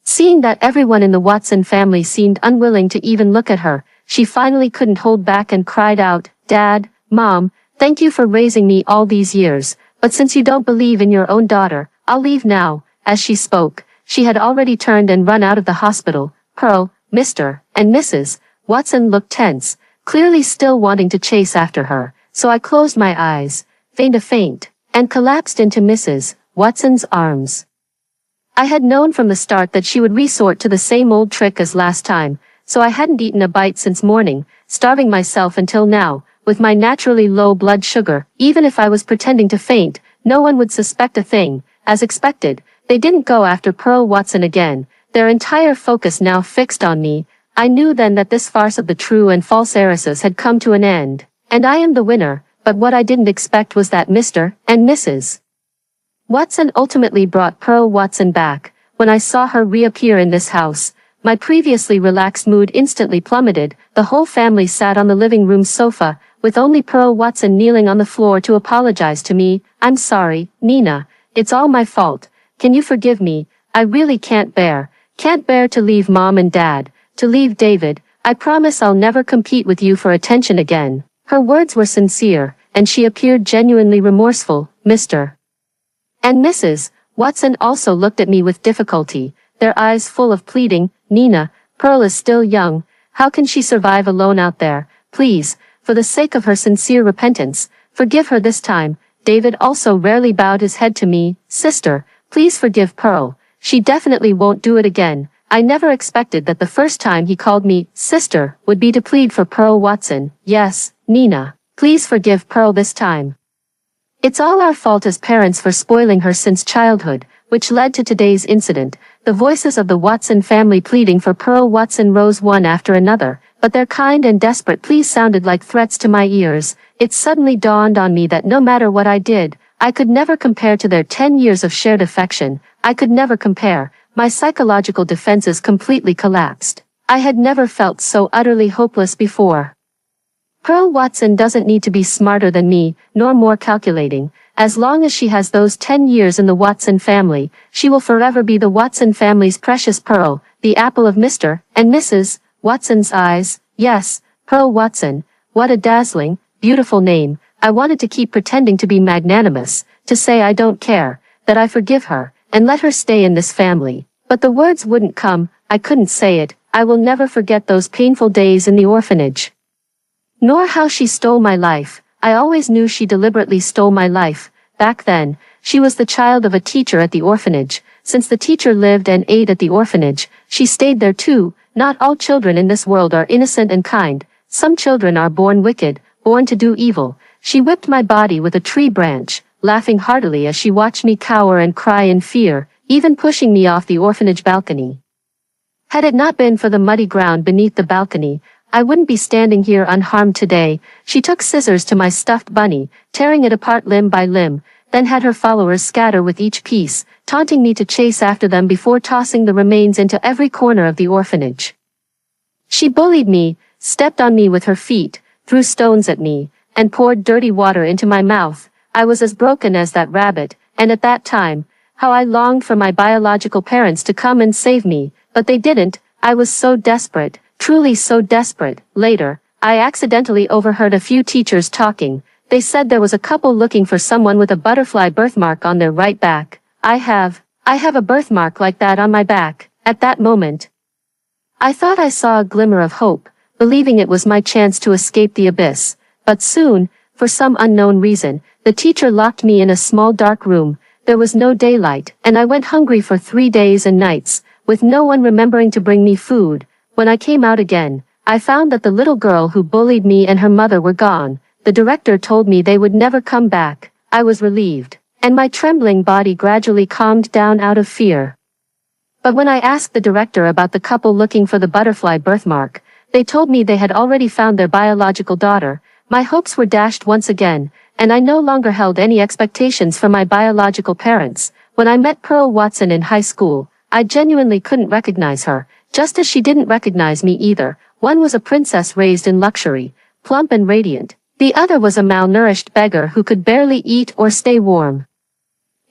Seeing that everyone in the Watson family seemed unwilling to even look at her, she finally couldn't hold back and cried out, Dad, Mom, thank you for raising me all these years, but since you don't believe in your own daughter, I'll leave now. As she spoke, she had already turned and run out of the hospital. Pearl, Mr. and Mrs. Watson looked tense, clearly still wanting to chase after her, so I closed my eyes, feigned a faint, and collapsed into Mrs. Watson's arms. I had known from the start that she would resort to the same old trick as last time, so I hadn't eaten a bite since morning, starving myself until now. With my naturally low blood sugar, even if I was pretending to faint, no one would suspect a thing. As expected, they didn't go after Pearl Watson again, their entire focus now fixed on me. I knew then that this farce of the true and false heiresses had come to an end, and I am the winner, but what I didn't expect was that Mr. and Mrs. Watson ultimately brought Pearl Watson back. When I saw her reappear in this house, my previously relaxed mood instantly plummeted. The whole family sat on the living room sofa, with only Pearl Watson kneeling on the floor to apologize to me. "I'm sorry, Nina. It's all my fault. Can you forgive me? I really can't bear to leave Mom and Dad, to leave David. I promise I'll never compete with you for attention again." Her words were sincere, and she appeared genuinely remorseful. Mr. and Mrs. Watson also looked at me with difficulty, their eyes full of pleading. "Nina, Pearl is still young. How can she survive alone out there? Please, for the sake of her sincere repentance, forgive her this time." David also rarely bowed his head to me. "Sister, please forgive Pearl. She definitely won't do it again." I never expected that the first time he called me sister would be to plead for Pearl Watson. "Yes, Nina, please forgive Pearl this time. It's all our fault as parents for spoiling her since childhood, which led to today's incident." The voices of the Watson family pleading for Pearl Watson rose one after another, but their kind and desperate pleas sounded like threats to my ears. It suddenly dawned on me that no matter what I did, I could never compare to their 10 years of shared affection. I could never compare. My psychological defenses completely collapsed. I had never felt so utterly hopeless before. Pearl Watson doesn't need to be smarter than me, nor more calculating. As long as she has those 10 years in the Watson family, she will forever be the Watson family's precious Pearl, the apple of Mr. and Mrs. Watson's eyes. Yes, Pearl Watson. What a dazzling, beautiful name. I wanted to keep pretending to be magnanimous, to say I don't care, that I forgive her, and let her stay in this family. But the words wouldn't come. I couldn't say it. I will never forget those painful days in the orphanage. Nor how she stole my life. I always knew she deliberately stole my life. Back then, she was the child of a teacher at the orphanage. Since the teacher lived and ate at the orphanage, she stayed there too. Not all children in this world are innocent and kind. Some children are born wicked, born to do evil. She whipped my body with a tree branch, laughing heartily as she watched me cower and cry in fear, even pushing me off the orphanage balcony. Had it not been for the muddy ground beneath the balcony, I wouldn't be standing here unharmed today. She took scissors to my stuffed bunny, tearing it apart limb by limb, then had her followers scatter with each piece, taunting me to chase after them before tossing the remains into every corner of the orphanage. She bullied me, stepped on me with her feet, threw stones at me, and poured dirty water into my mouth. I was as broken as that rabbit, and at that time, how I longed for my biological parents to come and save me, but they didn't. I was so desperate. Truly so desperate. Later, I accidentally overheard a few teachers talking. They said there was a couple looking for someone with a butterfly birthmark on their right back. I have a birthmark like that on my back. At that moment, I thought I saw a glimmer of hope, believing it was my chance to escape the abyss. But soon, for some unknown reason, the teacher locked me in a small dark room. There was no daylight, and I went hungry for 3 days and nights, with no one remembering to bring me food. When I came out again, I found that the little girl who bullied me and her mother were gone. The director told me they would never come back. I was relieved, and my trembling body gradually calmed down out of fear. But when I asked the director about the couple looking for the butterfly birthmark, they told me they had already found their biological daughter. My hopes were dashed once again, and I no longer held any expectations from my biological parents. When I met Pearl Watson in high school, I genuinely couldn't recognize her. Just as she didn't recognize me either. One was a princess raised in luxury, plump and radiant. The other was a malnourished beggar who could barely eat or stay warm.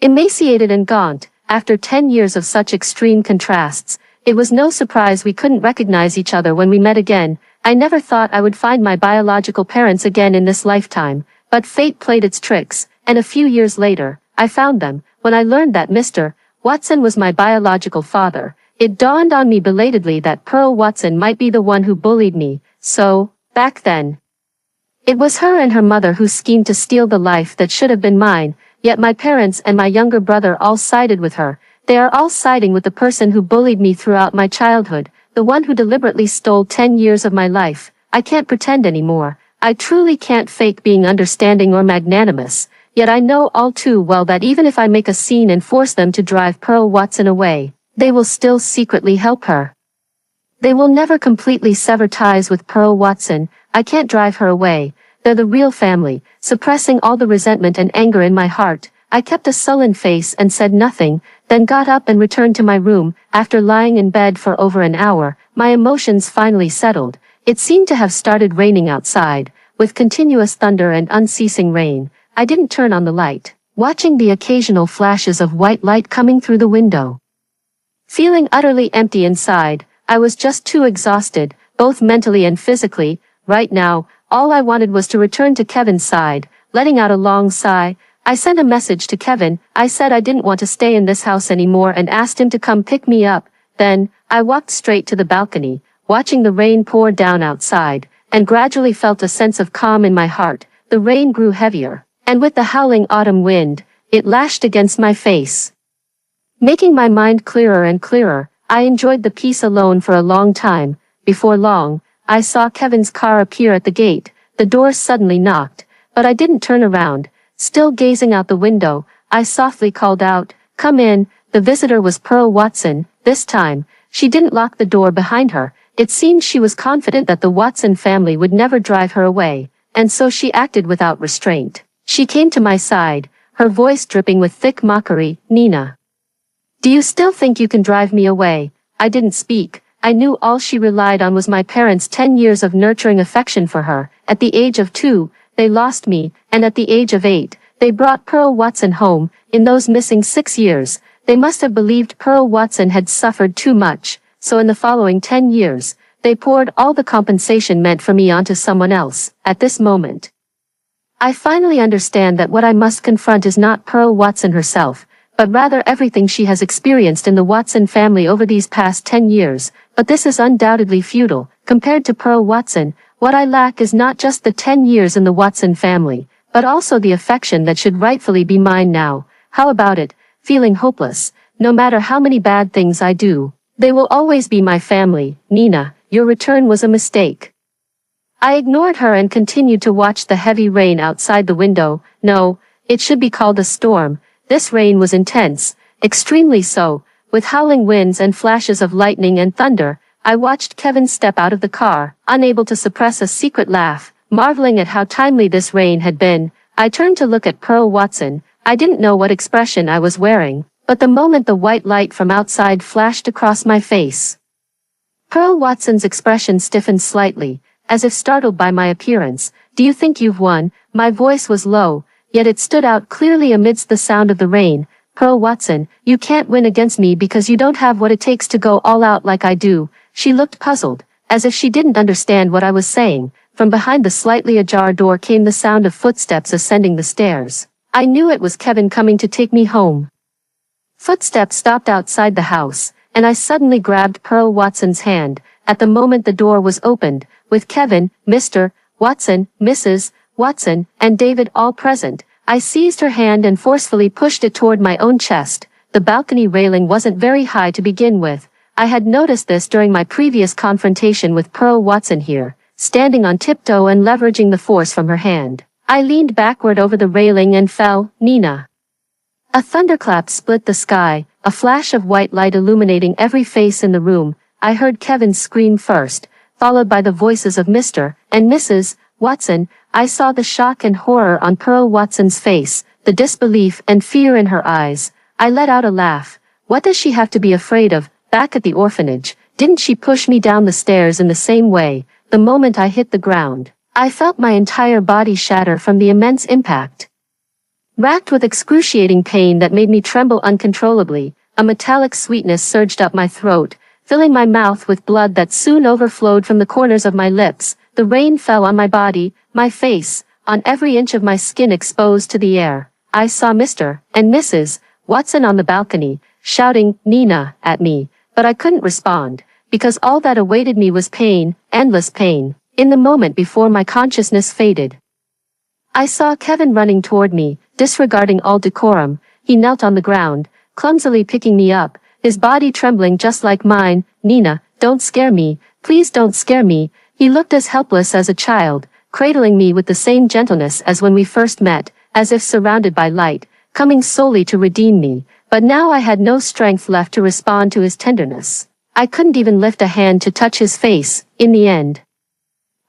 Emaciated and gaunt, after 10 years of such extreme contrasts, it was no surprise we couldn't recognize each other when we met again. I never thought I would find my biological parents again in this lifetime, but fate played its tricks, and a few years later, I found them. When I learned that Mr. Watson was my biological father, it dawned on me belatedly that Pearl Watson might be the one who bullied me. So, back then, it was her and her mother who schemed to steal the life that should have been mine, yet my parents and my younger brother all sided with her. They are all siding with the person who bullied me throughout my childhood, the one who deliberately stole 10 years of my life. I can't pretend anymore. I truly can't fake being understanding or magnanimous, yet I know all too well that even if I make a scene and force them to drive Pearl Watson away, they will still secretly help her. They will never completely sever ties with Pearl Watson. I can't drive her away. They're the real family. Suppressing all the resentment and anger in my heart, I kept a sullen face and said nothing, then got up and returned to my room. After lying in bed for over an hour, my emotions finally settled. It seemed to have started raining outside, with continuous thunder and unceasing rain. I didn't turn on the light, watching the occasional flashes of white light coming through the window. Feeling utterly empty inside, I was just too exhausted, both mentally and physically. Right now, all I wanted was to return to Kevin's side. Letting out a long sigh, I sent a message to Kevin. I said I didn't want to stay in this house anymore and asked him to come pick me up. Then, I walked straight to the balcony, watching the rain pour down outside, and gradually felt a sense of calm in my heart. The rain grew heavier, and with the howling autumn wind, it lashed against my face, making my mind clearer and clearer. I enjoyed the peace alone for a long time. Before long, I saw Kevin's car appear at the gate. The door suddenly knocked, but I didn't turn around. Still gazing out the window, I softly called out, "Come in." The visitor was Pearl Watson. This time, she didn't lock the door behind her. It seemed she was confident that the Watson family would never drive her away, and so she acted without restraint. She came to my side, her voice dripping with thick mockery. "Nina, do you still think you can drive me away?" I didn't speak. I knew all she relied on was my parents' 10 years of nurturing affection for her. At the age of 2, they lost me, and at the age of 8, they brought Pearl Watson home. In those missing 6 years, they must have believed Pearl Watson had suffered too much, so in the following 10 years, they poured all the compensation meant for me onto someone else. At this moment, I finally understand that what I must confront is not Pearl Watson herself, but rather everything she has experienced in the Watson family over these past 10 years. But this is undoubtedly futile. Compared to Pearl Watson, what I lack is not just the 10 years in the Watson family, but also the affection that should rightfully be mine now. How about it? Feeling hopeless. No matter how many bad things I do, they will always be my family. "Nina, your return was a mistake." I ignored her and continued to watch the heavy rain outside the window. No, it should be called a storm. This rain was intense, extremely so, with howling winds and flashes of lightning and thunder. I watched Kevin step out of the car, unable to suppress a secret laugh, marveling at how timely this rain had been. I turned to look at Pearl Watson. I didn't know what expression I was wearing, but the moment the white light from outside flashed across my face, Pearl Watson's expression stiffened slightly, as if startled by my appearance. "Do you think you've won?" My voice was low, yet it stood out clearly amidst the sound of the rain. "Pearl Watson, you can't win against me because you don't have what it takes to go all out like I do." She looked puzzled, as if she didn't understand what I was saying. From behind the slightly ajar door came the sound of footsteps ascending the stairs. I knew it was Kevin coming to take me home. Footsteps stopped outside the house, and I suddenly grabbed Pearl Watson's hand. At the moment the door was opened, with Kevin, Mr. Watson, Mrs. Watson, and David all present. I seized her hand and forcefully pushed it toward my own chest. The balcony railing wasn't very high to begin with. I had noticed this during my previous confrontation with Pearl Watson here, standing on tiptoe and leveraging the force from her hand. I leaned backward over the railing and fell. "Nina." A thunderclap split the sky, a flash of white light illuminating every face in the room. I heard Kevin scream first, followed by the voices of Mr. and Mrs. Watson. I saw the shock and horror on Pearl Watson's face, the disbelief and fear in her eyes. I let out a laugh. What does she have to be afraid of? Back at the orphanage, didn't she push me down the stairs in the same way? The moment I hit the ground, I felt my entire body shatter from the immense impact. Racked with excruciating pain that made me tremble uncontrollably, a metallic sweetness surged up my throat, filling my mouth with blood that soon overflowed from the corners of my lips. The rain fell on my body, my face, on every inch of my skin exposed to the air. I saw Mr. and Mrs. Watson on the balcony, shouting, "Nina," at me, but I couldn't respond, because all that awaited me was pain, endless pain. In the moment before my consciousness faded, I saw Kevin running toward me, disregarding all decorum. He knelt on the ground, clumsily picking me up, his body trembling just like mine. "Nina, don't scare me, please don't scare me." He looked as helpless as a child, cradling me with the same gentleness as when we first met, as if surrounded by light, coming solely to redeem me. But now I had no strength left to respond to his tenderness. I couldn't even lift a hand to touch his face. In the end,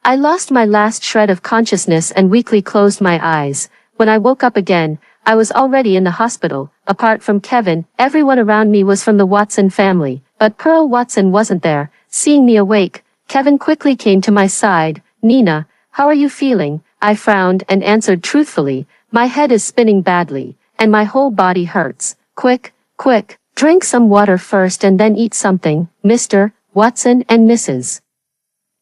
I lost my last shred of consciousness and weakly closed my eyes. When I woke up again, I was already in the hospital. Apart from Kevin, everyone around me was from the Watson family, but Pearl Watson wasn't there. Seeing me awake, Kevin quickly came to my side. "Nina, how are you feeling?" I frowned and answered truthfully, "My head is spinning badly, and my whole body hurts. Quick, quick, drink some water first and then eat something, Mr. Watson and Mrs.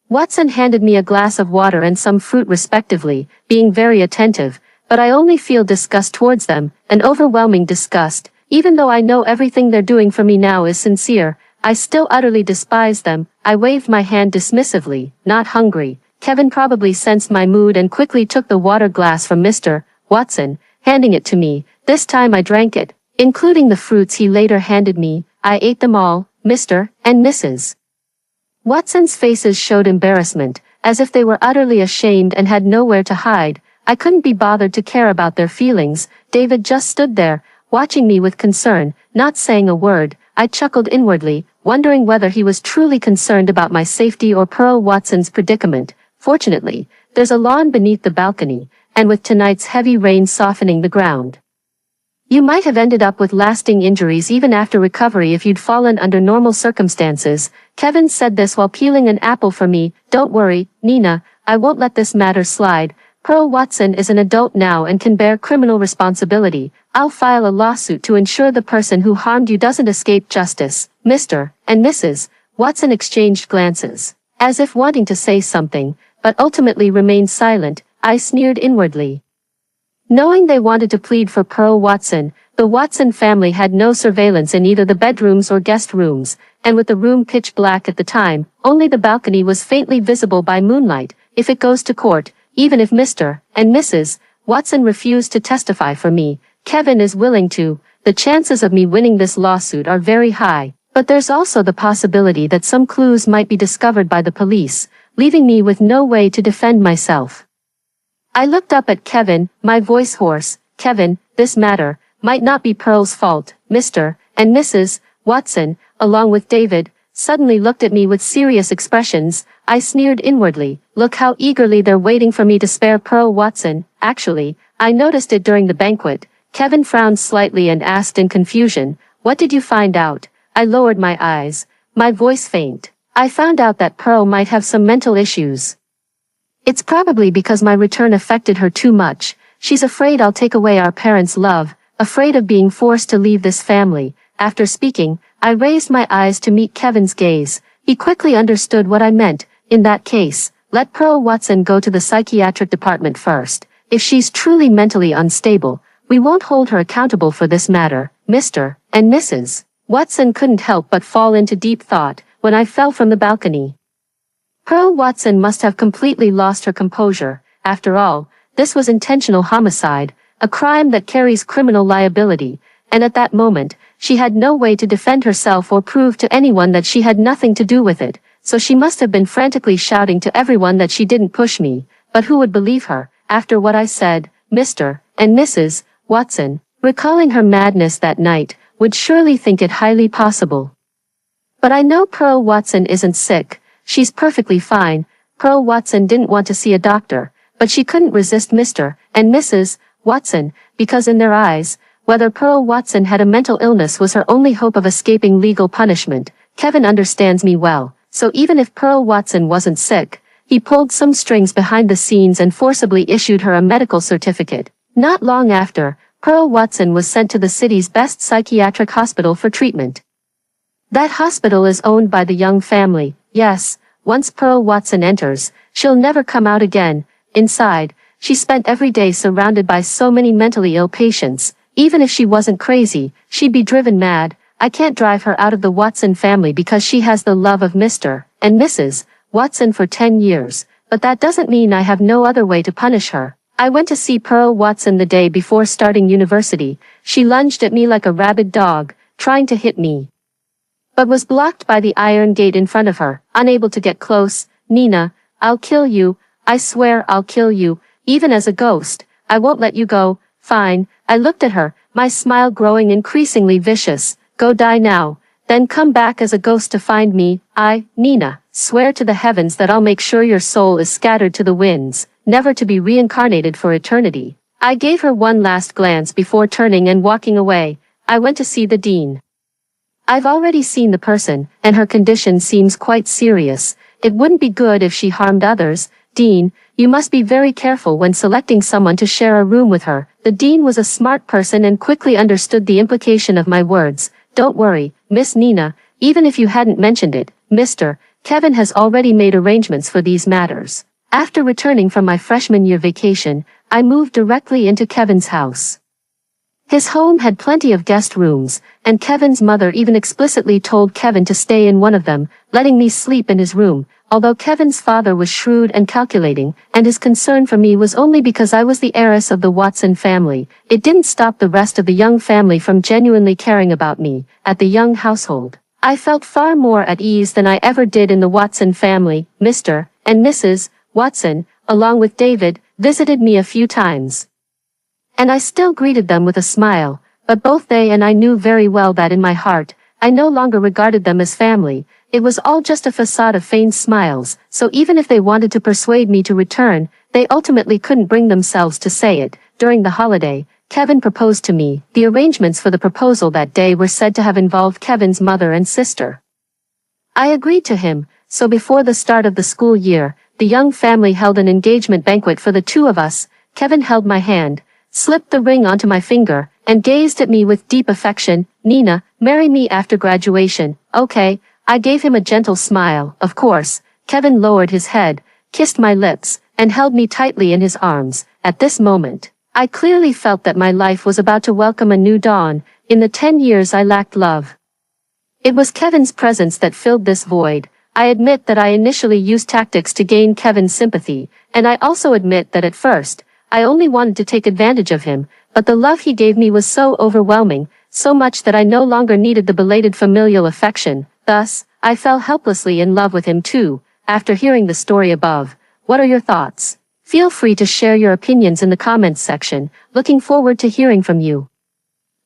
Watson handed me a glass of water and some fruit respectively, being very attentive, but I only feel disgust towards them, an overwhelming disgust. Even though I know everything they're doing for me now is sincere, I still utterly despise them. I waved my hand dismissively. "Not hungry." Kevin probably sensed my mood and quickly took the water glass from Mr. Watson, handing it to me. This time I drank it, including the fruits he later handed me. I ate them all. Mr. and Mrs. Watson's faces showed embarrassment, as if they were utterly ashamed and had nowhere to hide. I couldn't be bothered to care about their feelings. David just stood there, watching me with concern, not saying a word. I chuckled inwardly, wondering whether he was truly concerned about my safety or Pearl Watson's predicament. Fortunately, there's a lawn beneath the balcony, and with tonight's heavy rain softening the ground, you might have ended up with lasting injuries even after recovery if you'd fallen under normal circumstances. Kevin said this while peeling an apple for me. "Don't worry, Nina, I won't let this matter slide. Pearl Watson is an adult now and can bear criminal responsibility. I'll file a lawsuit to ensure the person who harmed you doesn't escape justice." Mr. and Mrs. Watson exchanged glances, as if wanting to say something, but ultimately remained silent. I sneered inwardly. Knowing they wanted to plead for Pearl Watson, the Watson family had no surveillance in either the bedrooms or guest rooms, and with the room pitch black at the time, only the balcony was faintly visible by moonlight. If it goes to court, even if Mr. and Mrs. Watson refuse to testify for me, Kevin is willing to. The chances of me winning this lawsuit are very high, but there's also the possibility that some clues might be discovered by the police, leaving me with no way to defend myself. I looked up at Kevin, my voice hoarse. "Kevin, this matter might not be Pearl's fault." Mr. and Mrs. Watson, along with David, suddenly looked at me with serious expressions. I sneered inwardly. Look how eagerly they're waiting for me to spare Pearl Watson. Actually, I noticed it during the banquet. Kevin frowned slightly and asked in confusion, "What did you find out?" I lowered my eyes, my voice faint. "I found out that Pearl might have some mental issues. It's probably because my return affected her too much. She's afraid I'll take away our parents' love, afraid of being forced to leave this family." After speaking, I raised my eyes to meet Kevin's gaze. He quickly understood what I meant. "In that case, let Pearl Watson go to the psychiatric department first. If she's truly mentally unstable, we won't hold her accountable for this matter." Mr. and Mrs. Watson couldn't help but fall into deep thought when I fell from the balcony. Pearl Watson must have completely lost her composure. After all, this was intentional homicide, a crime that carries criminal liability, and at that moment, she had no way to defend herself or prove to anyone that she had nothing to do with it, so she must have been frantically shouting to everyone that she didn't push me. But who would believe her, after what I said? Mr. and Mrs. Watson, recalling her madness that night, would surely think it highly possible. But I know Pearl Watson isn't sick. She's perfectly fine. Pearl Watson didn't want to see a doctor, but she couldn't resist Mr. and Mrs. Watson, because in their eyes, whether Pearl Watson had a mental illness was her only hope of escaping legal punishment. Kevin understands me well, so even if Pearl Watson wasn't sick, he pulled some strings behind the scenes and forcibly issued her a medical certificate. Not long after, Pearl Watson was sent to the city's best psychiatric hospital for treatment. That hospital is owned by the Young family. Yes, once Pearl Watson enters, she'll never come out again. Inside, she spent every day surrounded by so many mentally ill patients. Even if she wasn't crazy, she'd be driven mad. I can't drive her out of the Watson family because she has the love of Mr. and Mrs. Watson for 10 years, but that doesn't mean I have no other way to punish her. I went to see Pearl Watson the day before starting university. She lunged at me like a rabid dog, trying to hit me, but was blocked by the iron gate in front of her, unable to get close. "Nina, I'll kill you. I swear I'll kill you, even as a ghost. I won't let you go." "Fine." I looked at her, my smile growing increasingly vicious. "Go die now." then come back as a ghost to find me. I, Nina, swear to the heavens that I'll make sure your soul is scattered to the winds, never to be reincarnated for eternity. I gave her one last glance before turning and walking away. I went to see the dean. I've already seen the person, and her condition seems quite serious. It wouldn't be good if she harmed others. Dean, you must be very careful when selecting someone to share a room with her. The dean was a smart person and quickly understood the implication of my words. Don't worry, Miss Nina, even if you hadn't mentioned it, Mr. Kevin has already made arrangements for these matters. After returning from my freshman year vacation, I moved directly into Kevin's house. His home had plenty of guest rooms, and Kevin's mother even explicitly told Kevin to stay in one of them, letting me sleep in his room. Although Kevin's father was shrewd and calculating, and his concern for me was only because I was the heiress of the Watson family, it didn't stop the rest of the Young family from genuinely caring about me. At the Young household, I felt far more at ease than I ever did in the Watson family. Mr. and Mrs. Watson, along with David, visited me a few times. And I still greeted them with a smile, but both they and I knew very well that in my heart, I no longer regarded them as family. It was all just a facade of feigned smiles, so even if they wanted to persuade me to return, they ultimately couldn't bring themselves to say it. During the holiday, Kevin proposed to me. The arrangements for the proposal that day were said to have involved Kevin's mother and sister. I agreed to him, so before the start of the school year, the Young family held an engagement banquet for the two of us. Kevin held my hand, slipped the ring onto my finger, and gazed at me with deep affection. Nina, marry me after graduation. Okay, I gave him a gentle smile. Of course. Kevin lowered his head, kissed my lips, and held me tightly in his arms. At this moment, I clearly felt that my life was about to welcome a new dawn. In the 10 years I lacked love. It was Kevin's presence that filled this void. I admit that I initially used tactics to gain Kevin's sympathy, and I also admit that at first, I only wanted to take advantage of him, but the love he gave me was so overwhelming, so much that I no longer needed the belated familial affection. Thus, I fell helplessly in love with him too. After hearing the story above, what are your thoughts? Feel free to share your opinions in the comments section. Looking forward to hearing from you.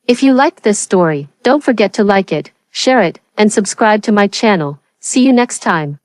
If you liked this story, don't forget to like it, share it, and subscribe to my channel. See you next time.